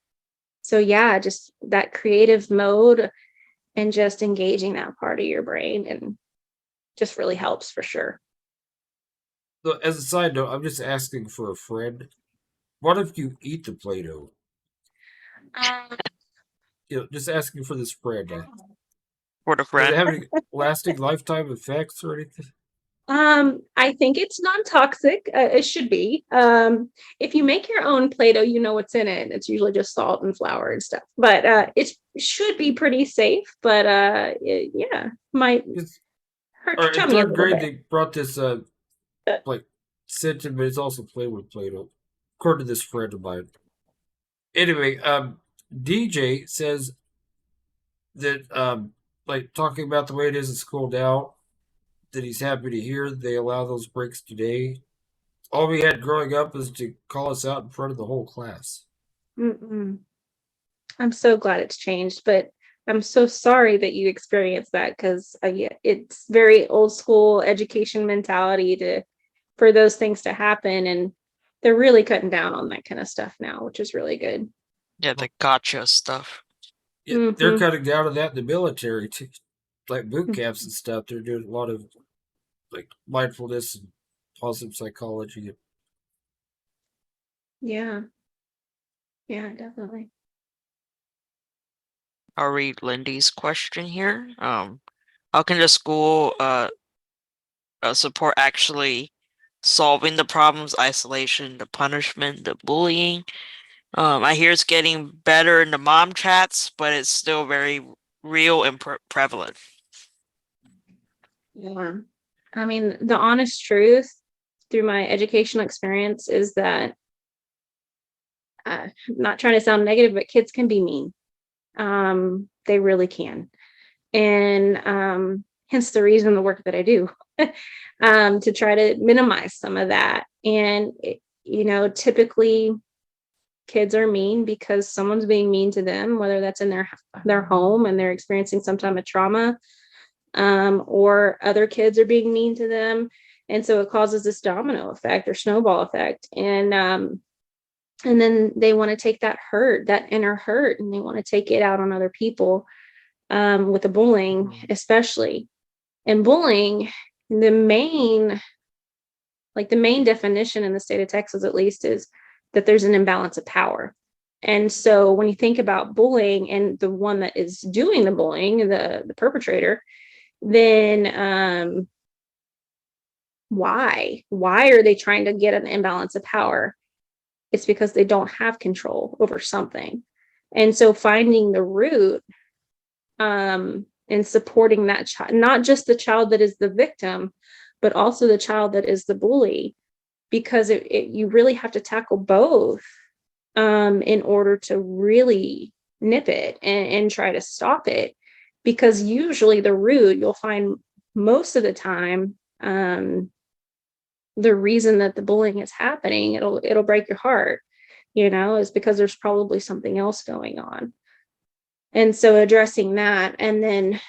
so yeah, just that creative mode and just engaging that part of your brain and just really helps for sure. So, as a side note, I'm just asking for a friend. What if you eat the Play-Doh? Just asking for this friend. For the Does it friend. have any lasting lifetime effects or anything? I think it's non-toxic. It should be. If you make your own Play-Doh, you know what's in it. It's usually just salt and flour and stuff. But it should be pretty safe. But yeah, might It's, hurt or your in tummy a third little grade, bit. they brought this Uh, like scented, but it's also flavored with Play-Doh, according to this friend of mine. Anyway, DJ says that like talking about the way it is in school now, that he's happy to hear they allow those breaks today. All we had growing up was to call us out in front of the whole class. Mm-mm. I'm so glad it's changed, but I'm so sorry that you experienced that because it's very old school education mentality for those things to happen, and they're really cutting down on that kind of stuff now, which is really good. Yeah, the gotcha stuff. They're cutting down on that in the military too, like boot camps and stuff. They're doing a lot of like mindfulness and positive psychology. Yeah, definitely. I'll read Lindy's question here. How can the school support actually solving the problems, isolation, the punishment, the bullying? I hear it's getting better in the mom chats, but it's still very real and prevalent. Yeah. I mean, the honest truth through my educational experience is that I'm not trying to sound negative, but kids can be mean. They really can. And hence the reason the work that I do, to try to minimize some of that. And, typically kids are mean because someone's being mean to them, whether that's in their home and they're experiencing some type of trauma, or other kids are being mean to them. And so it causes this domino effect or snowball effect. And then they want to take that hurt, that inner hurt, and they want to take it out on other people, with the bullying, especially. And bullying, the main definition in the state of Texas, at least, is that there's an imbalance of power. And so when you think about bullying and the one that is doing the bullying, the perpetrator, then why are they trying to get an imbalance of power? It's because they don't have control over something. And so finding the root, and supporting that child, not just the child that is the victim, but also the child that is the bully, because you really have to tackle both, in order to really nip it and try to stop it. Because usually the root, you'll find most of the time, the reason that the bullying is happening, it'll break your heart, is because there's probably something else going on. And so addressing that, and then,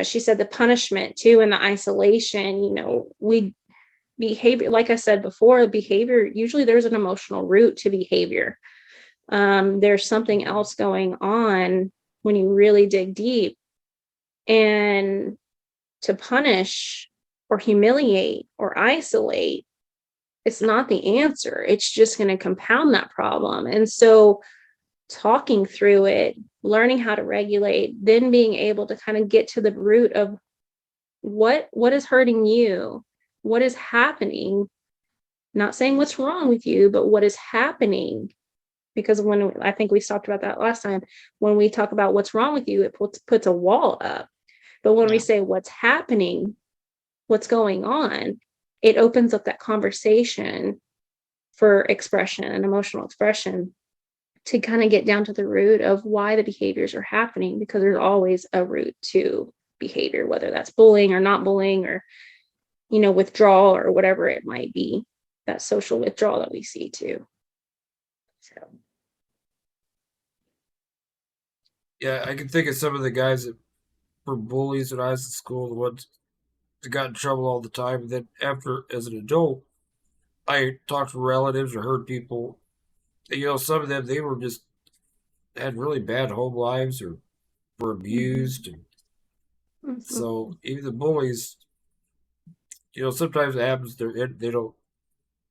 she said the punishment too, and the isolation, behavior, like I said before, behavior, usually there's an emotional root to behavior. There's something else going on when you really dig deep. And to punish or humiliate or isolate, it's not the answer. It's just going to compound that problem. And so talking through it, learning how to regulate, then being able to kind of get to the root of what is hurting you, what is happening, not saying what's wrong with you, but what is happening. Because when I think we talked about that last time, when we talk about what's wrong with you, it puts a wall up. But when we say what's happening, what's going on, it opens up that conversation for expression and emotional expression to kind of get down to the root of why the behaviors are happening, because there's always a root to behavior, whether that's bullying or not bullying, or, withdrawal or whatever it might be, that social withdrawal that we see too. So. Yeah, I can think of some of the guys that were bullies when I was in school, the ones that got in trouble all the time. And then after, as an adult, I talked to relatives or heard people, some of them, they were just had really bad home lives or were abused. And so even the bullies, sometimes it happens they don't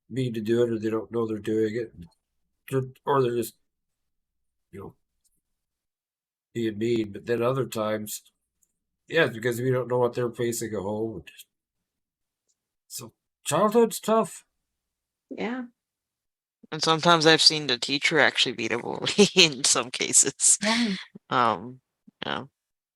mean to do it, or they don't know they're doing it, or they're just, being mean. But then other times, yeah, it's because we don't know what they're facing at home. So childhood's tough. Yeah. And sometimes I've seen the teacher actually beat a bully in some cases. Yeah. Yeah.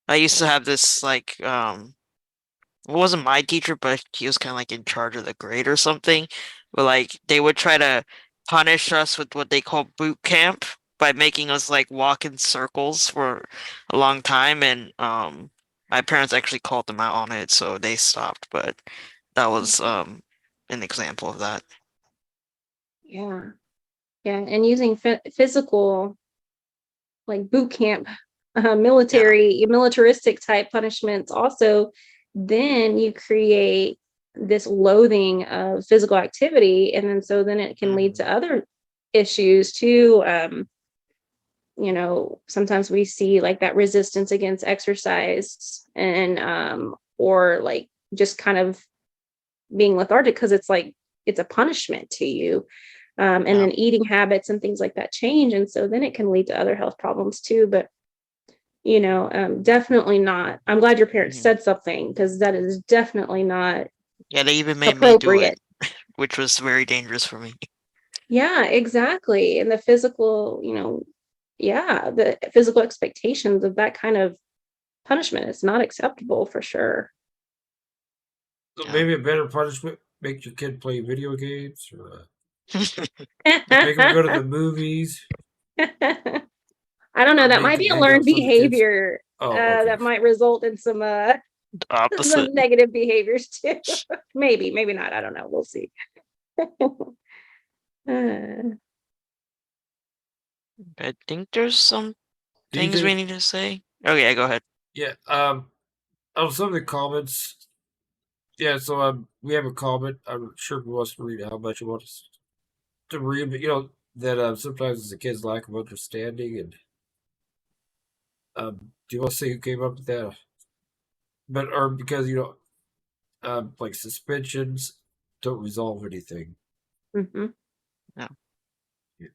I used to have this it wasn't my teacher, but he was kind of like in charge of the grade or something. But like they would try to punish us with what they call boot camp by making us like walk in circles for a long time, and My parents actually called them out on it, so they stopped. But that was an example of that. Yeah. Yeah. And using physical, like boot camp, militaristic type punishments also, then you create this loathing of physical activity. And then it can lead to other issues too. Sometimes we see like that resistance against exercise and or like just kind of being lethargic because it's a punishment to you. And then eating habits and things like that change. And so then it can lead to other health problems too. But definitely not. I'm glad your parents said something, because that is definitely not Yeah, they even made me do appropriate. it, which was very dangerous for me. Yeah, exactly. And the physical, the physical expectations of that kind of punishment is not acceptable for sure. So Yeah. maybe a better punishment: make your kid play video games, or make them go to the movies. I don't know. Or That make might be them a hang learned out with other kids. behavior Oh, okay. that might result in some Opposite. some negative behaviors too. Maybe not. I don't know. We'll see. I think there's some things DJ? we need to say. Oh yeah, go ahead. Yeah. On some of the comments. Yeah. So we have a comment. I'm not sure who wants to read it, how much he wants to read, but that sometimes it's a kid's lack of understanding, and do you want to say who came up with that? But or because like suspensions don't resolve anything. Mm-hmm. Yeah.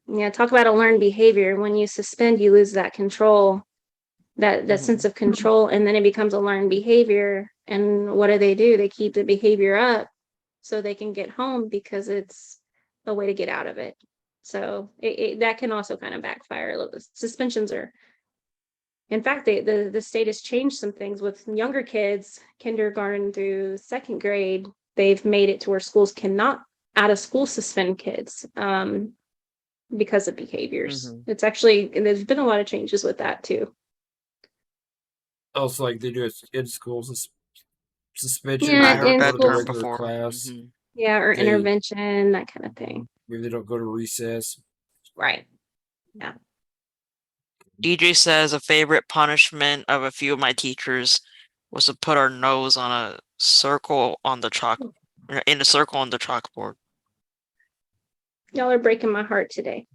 Yeah, talk about a learned behavior. When you suspend, you lose that control, that sense of control, and then it becomes a learned behavior. And what do? They keep the behavior up so they can get home because it's a way to get out of it. So that can also kind of backfire. Suspensions are, in fact, the state has changed some things with younger kids, kindergarten through second grade. They've made it to where schools cannot out of school suspend kids. Because of behaviors. It's actually, there's been a lot of changes with that too. Also, like they do it in schools, suspension. Yeah, I They don't heard in go to that the term schools. regular before. class. Yeah, or They intervention, that kind of thing. maybe they don't go to recess. Right. Yeah. DJ says a favorite punishment of a few of my teachers was to put our nose on a circle on the in a circle on the chalkboard. Y'all are breaking my heart today.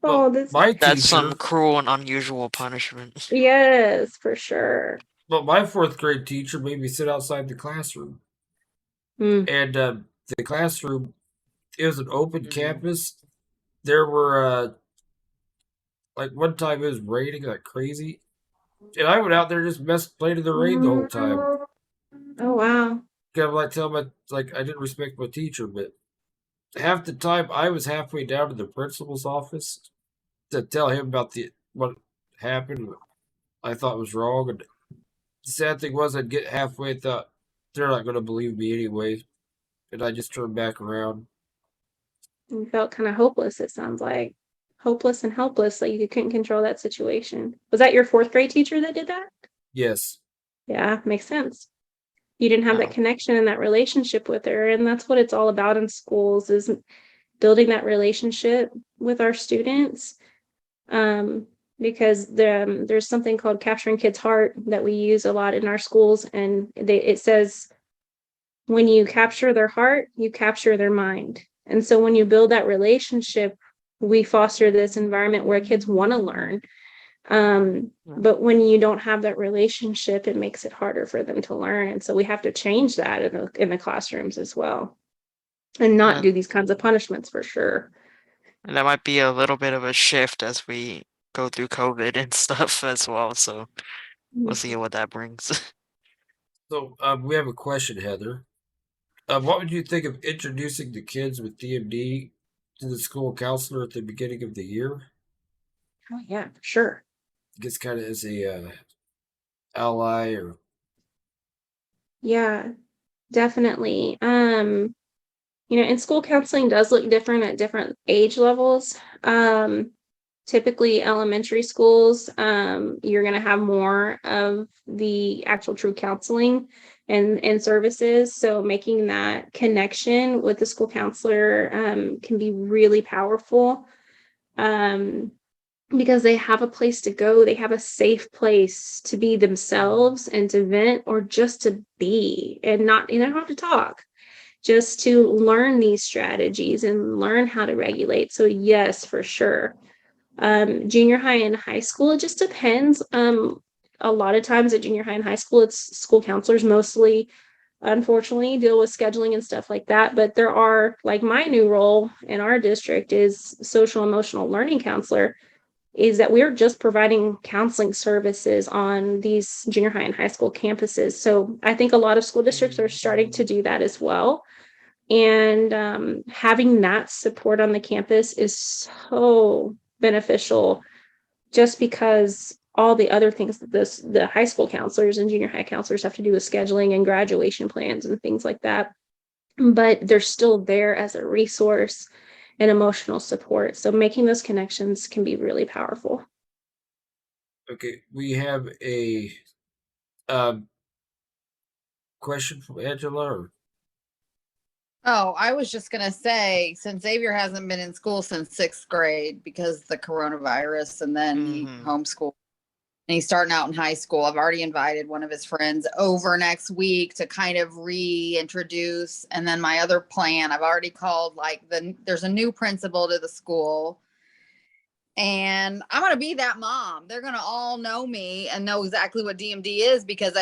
Well, This. my That's some teacher, cruel and unusual punishment. Yes, for sure. well, my fourth grade teacher made me sit outside the classroom, Mm. and the classroom, it was an open campus. There were like one time it was raining like crazy, and I went out there and just played in the rain the whole time. Oh wow. Kind of like tell my like I didn't respect my teacher, but half the time I was halfway down to the principal's office to tell him about what happened. I thought was wrong, and the sad thing was I'd get halfway and thought they're not going to believe me anyway, and I just turned back around. You felt kind of hopeless, it sounds like. Hopeless and helpless, like you couldn't control that situation. Was that your fourth grade teacher that did that? Yes. Yeah, makes sense. You didn't have that No. connection and that relationship with her, and that's what it's all about in schools, is building that relationship with our students. Because there's something called capturing kids' heart that we use a lot in our schools, and it says when you capture their heart, you capture their mind. And so when you build that relationship, we foster this environment where kids want to learn. But when you don't have that relationship, it makes it harder for them to learn. And so we have to change that in the classrooms as well, and not do these kinds of punishments for sure. And that might be a little bit of a shift as we go through COVID and stuff as well. So we'll see what that brings. So we have a question, Heather. What would you think of introducing the kids with DMD to the school counselor at the beginning of the year? Oh yeah, for sure. I guess kind of as a ally or. Yeah, definitely. And school counseling does look different at different age levels. typically elementary schools, you're going to have more of the actual true counseling and services. So making that connection with the school counselor can be really powerful. Because they have a place to go, they have a safe place to be themselves and to vent or just to be and not, you don't have to talk, just to learn these strategies and learn how to regulate. So yes, for sure. Junior high and high school, it just depends. A lot of times at junior high and high school, it's school counselors mostly, unfortunately, deal with scheduling and stuff like that. But there are, like my new role in our district is social emotional learning counselor, is that we're just providing counseling services on these junior high and high school campuses. So I think a lot of school districts are starting to do that as well. And having that support on the campus is so beneficial, just because all the other things that the high school counselors and junior high counselors have to do with scheduling and graduation plans and things like that. But they're still there as a resource and emotional support. So making those connections can be really powerful. Okay, we have a um, question from Angela. Or... Oh, I was just going to say, since Xavier hasn't been in school since 6th grade because of the coronavirus, and then he homeschooled, and he's starting out in high school, I've already invited one of his friends over next week to kind of reintroduce. And then my other plan, I've already called, like, there's a new principal to the school. And I'm going to be that mom. They're going to all know me and know exactly what DMD is, because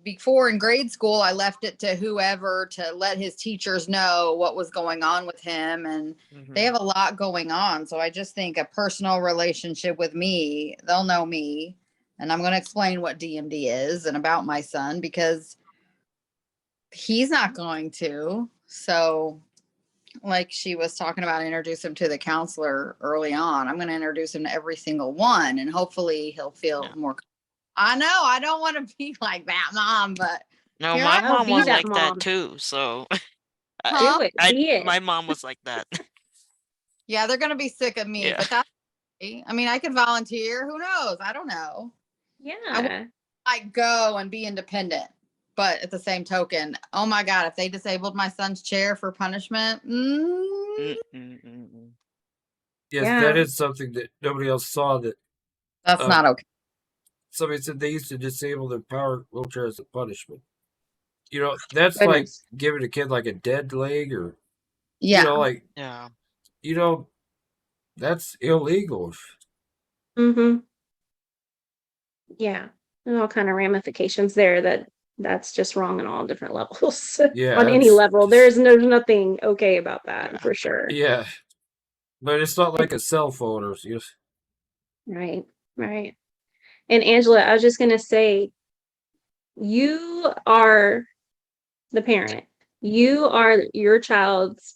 before in grade school, I left it to whoever to let his teachers know what was going on with him. And they have a lot going on. So I just think a personal relationship with me, they'll know me. And I'm going to explain what DMD is and about my son, because he's not going to. So like she was talking about, introduce him to the counselor early on. I'm going to introduce him to every single one, and hopefully he'll feel more. I know I don't want to be like that mom, but no, my mom was like that too. So do it, be it. My mom was like that. Yeah, they're going to be sick of me, but that's, I mean, I could volunteer. Who knows? I don't know. Yeah. I go and be independent. But at the same token, oh my God, if they disabled my son's chair for punishment. Yes, that is something that nobody else saw. That's not okay. Somebody said they used to disable their power wheelchair as a punishment. You know, that's like giving a kid like a dead leg, or you know, like you know, that's illegal. Yeah, there's all kind of ramifications there. That's just wrong on all different levels. Yeah, on any level, there's nothing okay about that, for sure. Yeah, but it's not like a cell phone or just. Right. And Angela, I was just gonna say, you are the parent. You are your child's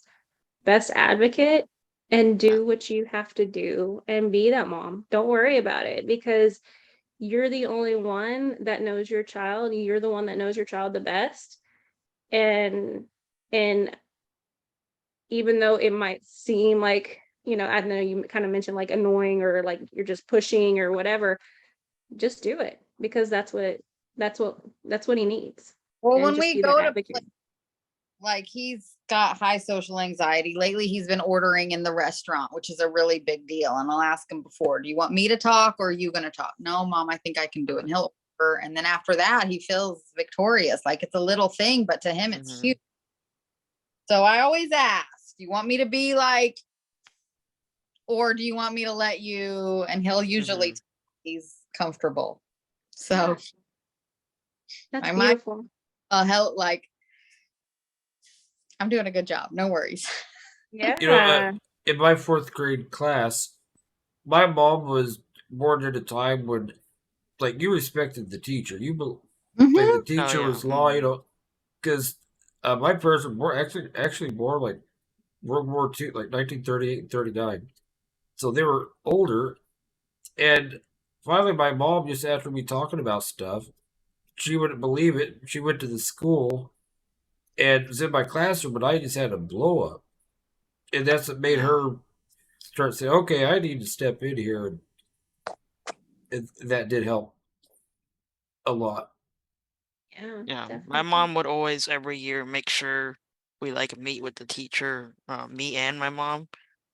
best advocate, and do what you have to do and be that mom. Don't worry about it, because you're the only one that knows your child. You're the one that knows your child the best. And even though it might seem like, I know you kind of mentioned like annoying, or like you're just pushing or whatever, just do it, because that's what he needs. Well, when we go to like, he's got high social anxiety. Lately, he's been ordering in the restaurant, which is a really big deal. And I'll ask him before, do you want me to talk, or are you going to talk? No, Mom, I think I can do it. And he'll order. And then after that, he feels victorious. Like, it's a little thing, but to him, it's huge. So I always ask, do you want me to be like, or do you want me to let you? And he'll usually, he's comfortable. So that's beautiful. I'll help, like, I'm doing a good job. No worries. Yeah. You know, in my 4th grade class, my mom was born at a time when, like, you respected the teacher. Like, the teacher was law, you know, because my parents were actually born like World War II, like 1938 and 39. So they were older. And finally, my mom, just after me talking about stuff, she wouldn't believe it. She went to the school and was in my classroom, but I just had a blow up. And that's what made her start to say, okay, I need to step in here. And that did help a lot. Yeah, my definitely. mom would always every year make sure we like meet with the teacher, me and my mom,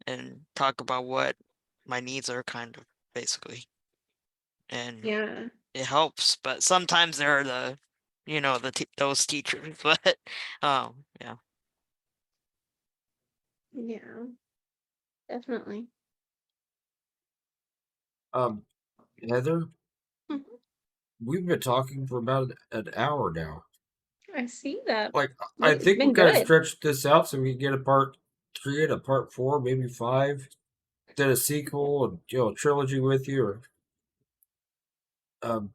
and talk about what my needs are, kind of basically. And Yeah. it helps, but sometimes there are those teachers, but yeah. Yeah, definitely. Heather, Mhm. we've been talking for about an hour now. I see that. Like, I It's think we been kind of good. stretched this out so we can get a part 3 and a part 4, maybe 5, then a sequel and a trilogy with you. Or, um,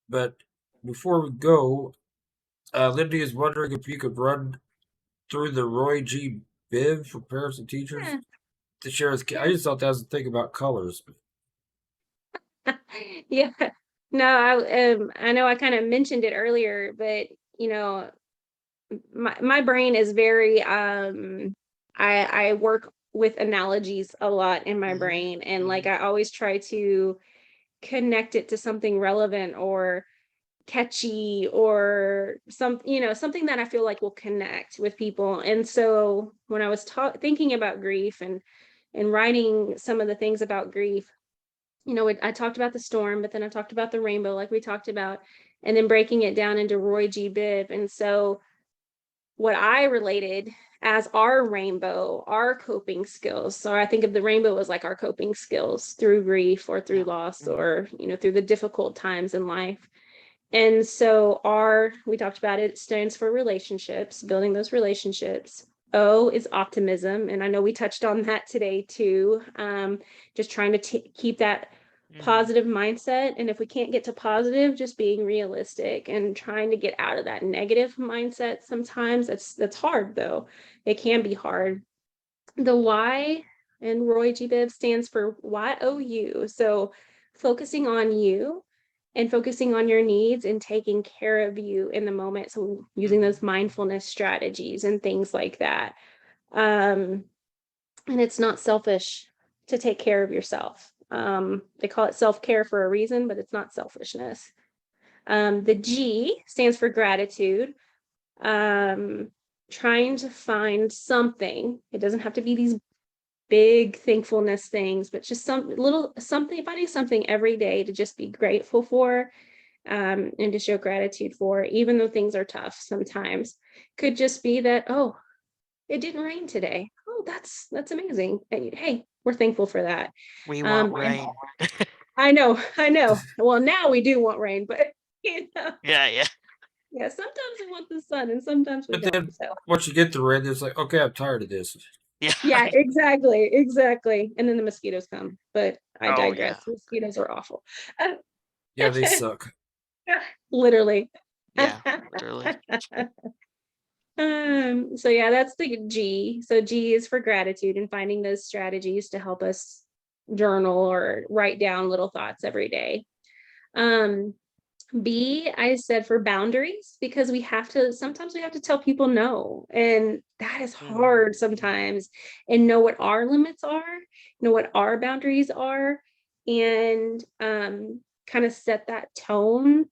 but before we go, Lindy is wondering if you could run through the Roy G. Biv for parents and teachers Yeah. to share his. I just thought that was a thing about colors. Yeah. No, I know I kind of mentioned it earlier, but you know, my brain is very I work with analogies a lot in my Mhm, brain, and like mhm. I always try to connect it to something relevant or catchy or something that I feel like will connect with people. And so when I was thinking about grief and writing some of the things about grief, I talked about the storm, but then I talked about the rainbow, like we talked about, and then breaking it down into Roy G. Biv. And so what I related as our rainbow, our coping skills. So I think of the rainbow as like our coping skills through grief or through Yeah. loss Mhm. or, through the difficult times in life. And so we talked about it stands for relationships, building those relationships. O is optimism. And I know we touched on that today too. Just trying to keep that Mhm. positive mindset. And if we can't get to positive, just being realistic and trying to get out of that negative mindset sometimes. That's hard though. It can be hard. The Y in Roy G. Biv stands for YOU. So focusing on you and focusing on your needs and taking care of you in the moment. So using those Mhm. mindfulness strategies and things like that. And it's not selfish to take care of yourself. They call it self-care for a reason, but it's not selfishness. The G stands for gratitude. Um, Trying to find something. It doesn't have to be these big thankfulness things, but just some little something, finding something every day to just be grateful for, and to show gratitude for, even though things are tough sometimes. Could just be that, oh, it didn't rain today. Oh, that's amazing. Hey, we're thankful for that. We want And rain. I know. Well, now we do want rain, but Yeah, yeah. yeah, sometimes we want the sun and sometimes we But don't. then So once you get the red, it's like, okay, I'm tired of this. Yeah. yeah, exactly. And then the mosquitoes come, but I Oh yeah. digress. Mosquitoes are awful. Yeah, they suck. Literally. Yeah, literally. So yeah, that's the G. So G is for gratitude and finding those strategies to help us journal or write down little thoughts every day. Um, B, I said for boundaries, because sometimes we have to tell people no. And that is Mhm. hard sometimes. And know what our limits are, know what our boundaries are, and kind of set that tone,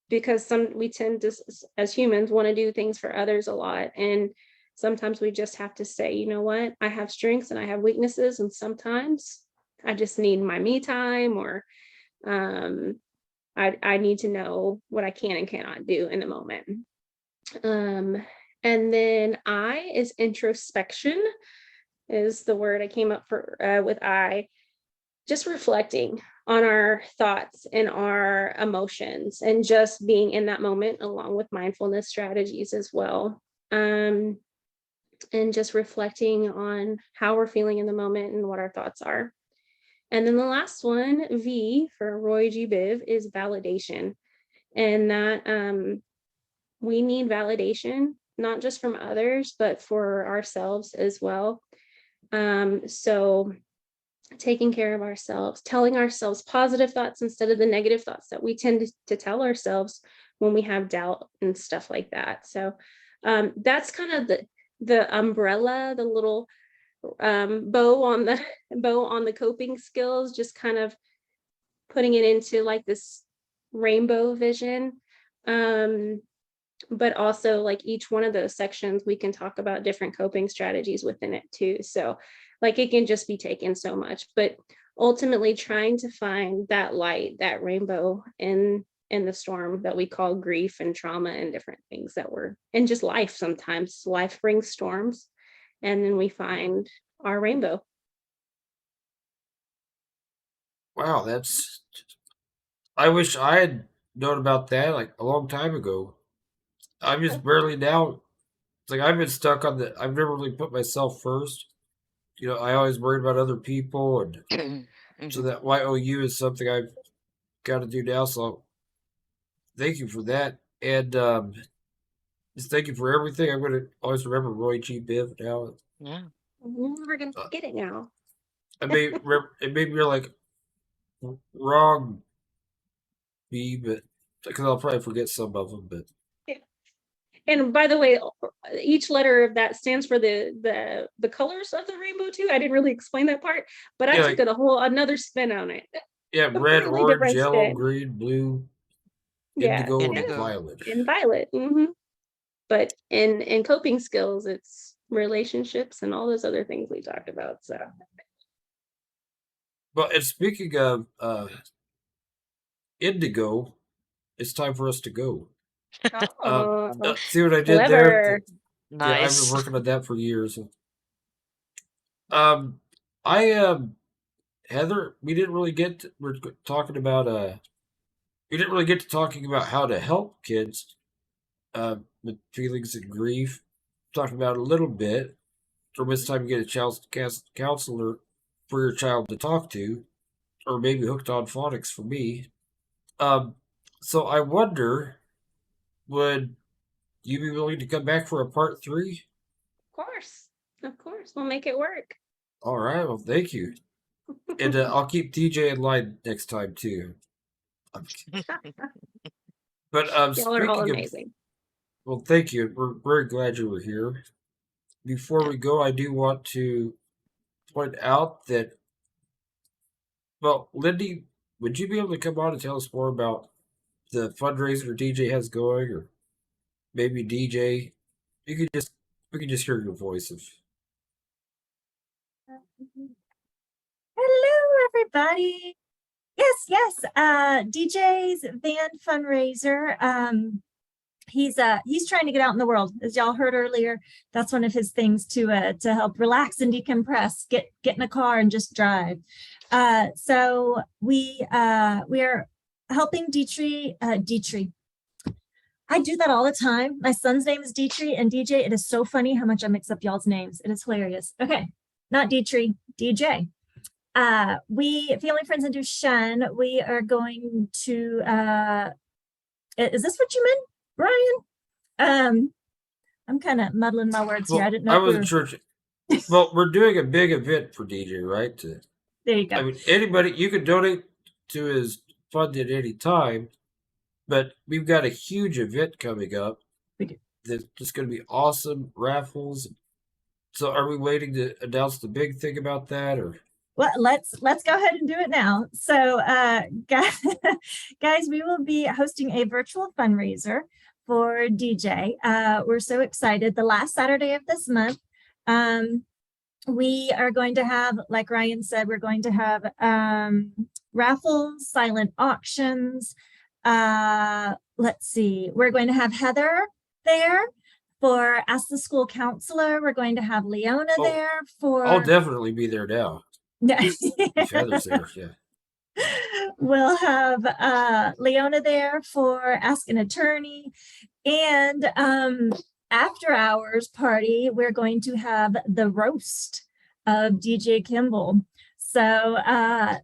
because we tend to, as humans, want to do things for others a lot. And sometimes we just have to say, you know what, I have strengths and I have weaknesses. And sometimes I just need my me time, or um, I need to know what I can and cannot do in the moment. Um, and then I is introspection, is the word I came up for with I. Just reflecting on our thoughts and our emotions and just being in that moment, along with mindfulness strategies as well. And just reflecting on how we're feeling in the moment and what our thoughts are. And then the last one, V for Roy G. Biv, is validation. And that we need validation, not just from others, but for ourselves as well. So taking care of ourselves, telling ourselves positive thoughts instead of the negative thoughts that we tend to tell ourselves when we have doubt and stuff like that. So that's kind of the umbrella, the little bow on the coping skills, just kind of putting it into like this rainbow vision. But also like each one of those sections, we can talk about different coping strategies within it too. So like it can just be taken so much, but ultimately trying to find that light, that rainbow in the storm that we call grief and trauma and different things that were, and just life. Sometimes life brings storms, and then we find our rainbow. Wow, I wish I had known about that like a long time ago. I'm just barely now. It's like I've been stuck on I've never really put myself first. I always worried about other people, and so that YOU is something I've got to do now. So thank you for that, and just thank you for everything. I'm going to always remember Roy G. Biv now. Yeah. We're gonna forget it now. It may be like wrong me, but because I'll probably forget some of them. But and by the way, each letter of that stands for the colors of the rainbow too. I didn't really explain that part, but I yeah, took it another spin on it. yeah, red, Completely orange, different yellow, spin. green, blue, Yeah, indigo, and Indigo. violet. and violet. But in coping skills, it's relationships and all those other things we talked about. So, Well, and speaking of indigo, it's time for us to go. See what I did there? clever. Yeah, I've been Nice. working on that for years. I Heather, we didn't really we're talking about we didn't really get to talking about how to help kids with feelings and grief. Talked about it a little bit. From this time you get a child's counselor for your child to talk to, or maybe hooked on phonics for me. So I wonder, would you be willing to come back for a part 3? Of course, we'll make it work. All right. Well, thank you, and I'll keep TJ in line next time too. But Y'all are all speaking of, amazing. well, thank you. We're very glad you were here. Before we go, I do want to point out that, well, Lindy, would you be able to come on and tell us more about the fundraiser DJ has going, or maybe DJ? You could just We can just hear your voice. Hello, everybody. Yes. DJ's van fundraiser. He's trying to get out in the world, as y'all heard earlier. That's one of his things to help relax and decompress. Get in a car and just drive. So we are helping Dietrich. I do that all the time. My son's name is Dietrich, and DJ. It is so funny how much I mix up y'all's names. It is hilarious. Okay, not Dietrich, DJ. We, family, friends, and Duchenne, we are going to, is this what you meant, Brian? I'm kind of muddling my words here. I didn't know. I wasn't sure. Well, we're doing a big event for DJ, right? There you go. I mean, anybody, you can donate to his fund at any time, but we've got a huge event coming up. We do. That's just going to be awesome raffles. So, are we waiting to announce the big thing about that, or? Well, let's go ahead and do it now. So, guys, we will be hosting a virtual fundraiser for DJ. We're so excited. The last Saturday of this month, we are going to have, like Ryan said, we're going to have raffles, silent auctions. Let's see, we're going to have Heather there for Ask the School Counselor. We're going to have Leona there for... I'll definitely be there now. If Heather's there, yeah. We'll have Leona there for Ask an Attorney. And after hours party, we're going to have the roast of DJ Kimball. So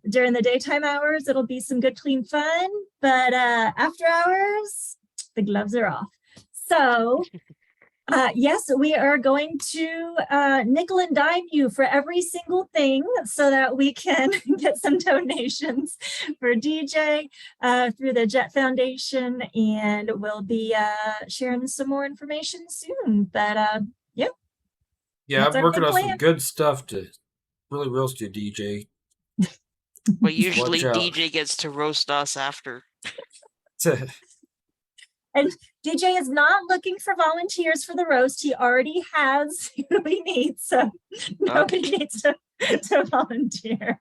during the daytime hours, it'll be some good, clean fun. But after hours, the gloves are off. So yes, we are going to nickel and dime you for every single thing so that we can get some donations for DJ through the Jet Foundation, and we'll be sharing some more information soon. But yeah, Yeah, That's I'm our working new on some plan. good stuff to really roast you, DJ. But usually out. DJ gets to roast us after. And DJ is not looking for volunteers for the roast. He already has who he needs, so nobody needs to volunteer.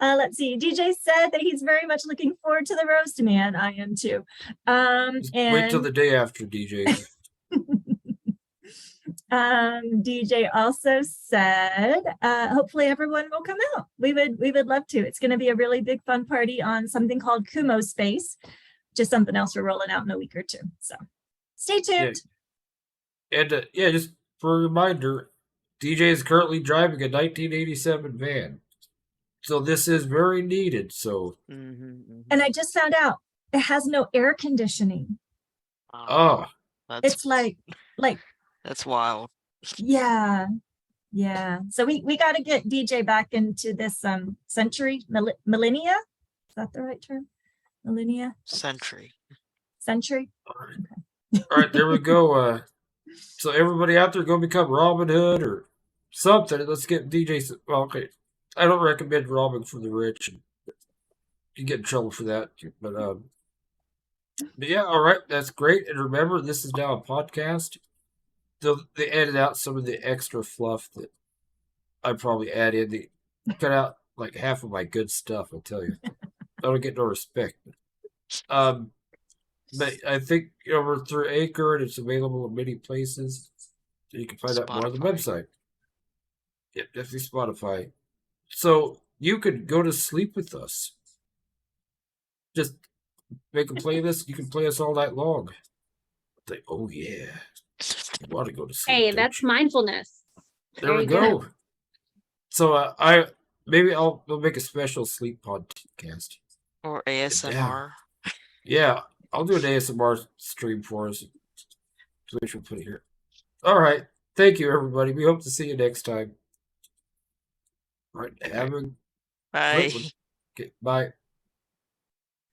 Let's see. DJ said that he's very much looking forward to the roast, man. I am too. Just wait till the day after, DJ. DJ also said, hopefully everyone will come out. We would love to. It's going to be a really big fun party on something called Kumo Space, just something else we're rolling out in a week or two. So stay tuned. Yeah. And just for a reminder, DJ is currently driving a 1987 van. So this is very needed. So And I just found out it has no air conditioning. It's like that's wild. Yeah. So we got to get DJ back into this millennia. Is that the right term? Millennia? Century. All right, there we go. So everybody out there, go become Robin Hood or something. Let's get DJ. Well, okay, I don't recommend robbing from the rich. You get in trouble for that. But yeah, all right, that's great. And remember, this is now a podcast. They edit out some of the extra fluff that I probably add in. They cut out like half of my good stuff. I tell you, I don't get no respect. But I think over through Anchor, and it's available in many places. So you can find out more on the website. Yeah, definitely Spotify. So you could go to sleep with us. Just make a playlist. You can play us all night long. Like, oh yeah, you want to go to sleep? Hey, that's mindfulness. There we go. So we'll make a special sleep podcast or ASMR. Yeah, I'll do an ASMR stream for us. So we should put it here. All right. Thank you, everybody. We hope to see you next time. All right. Have a Bye. Okay, bye.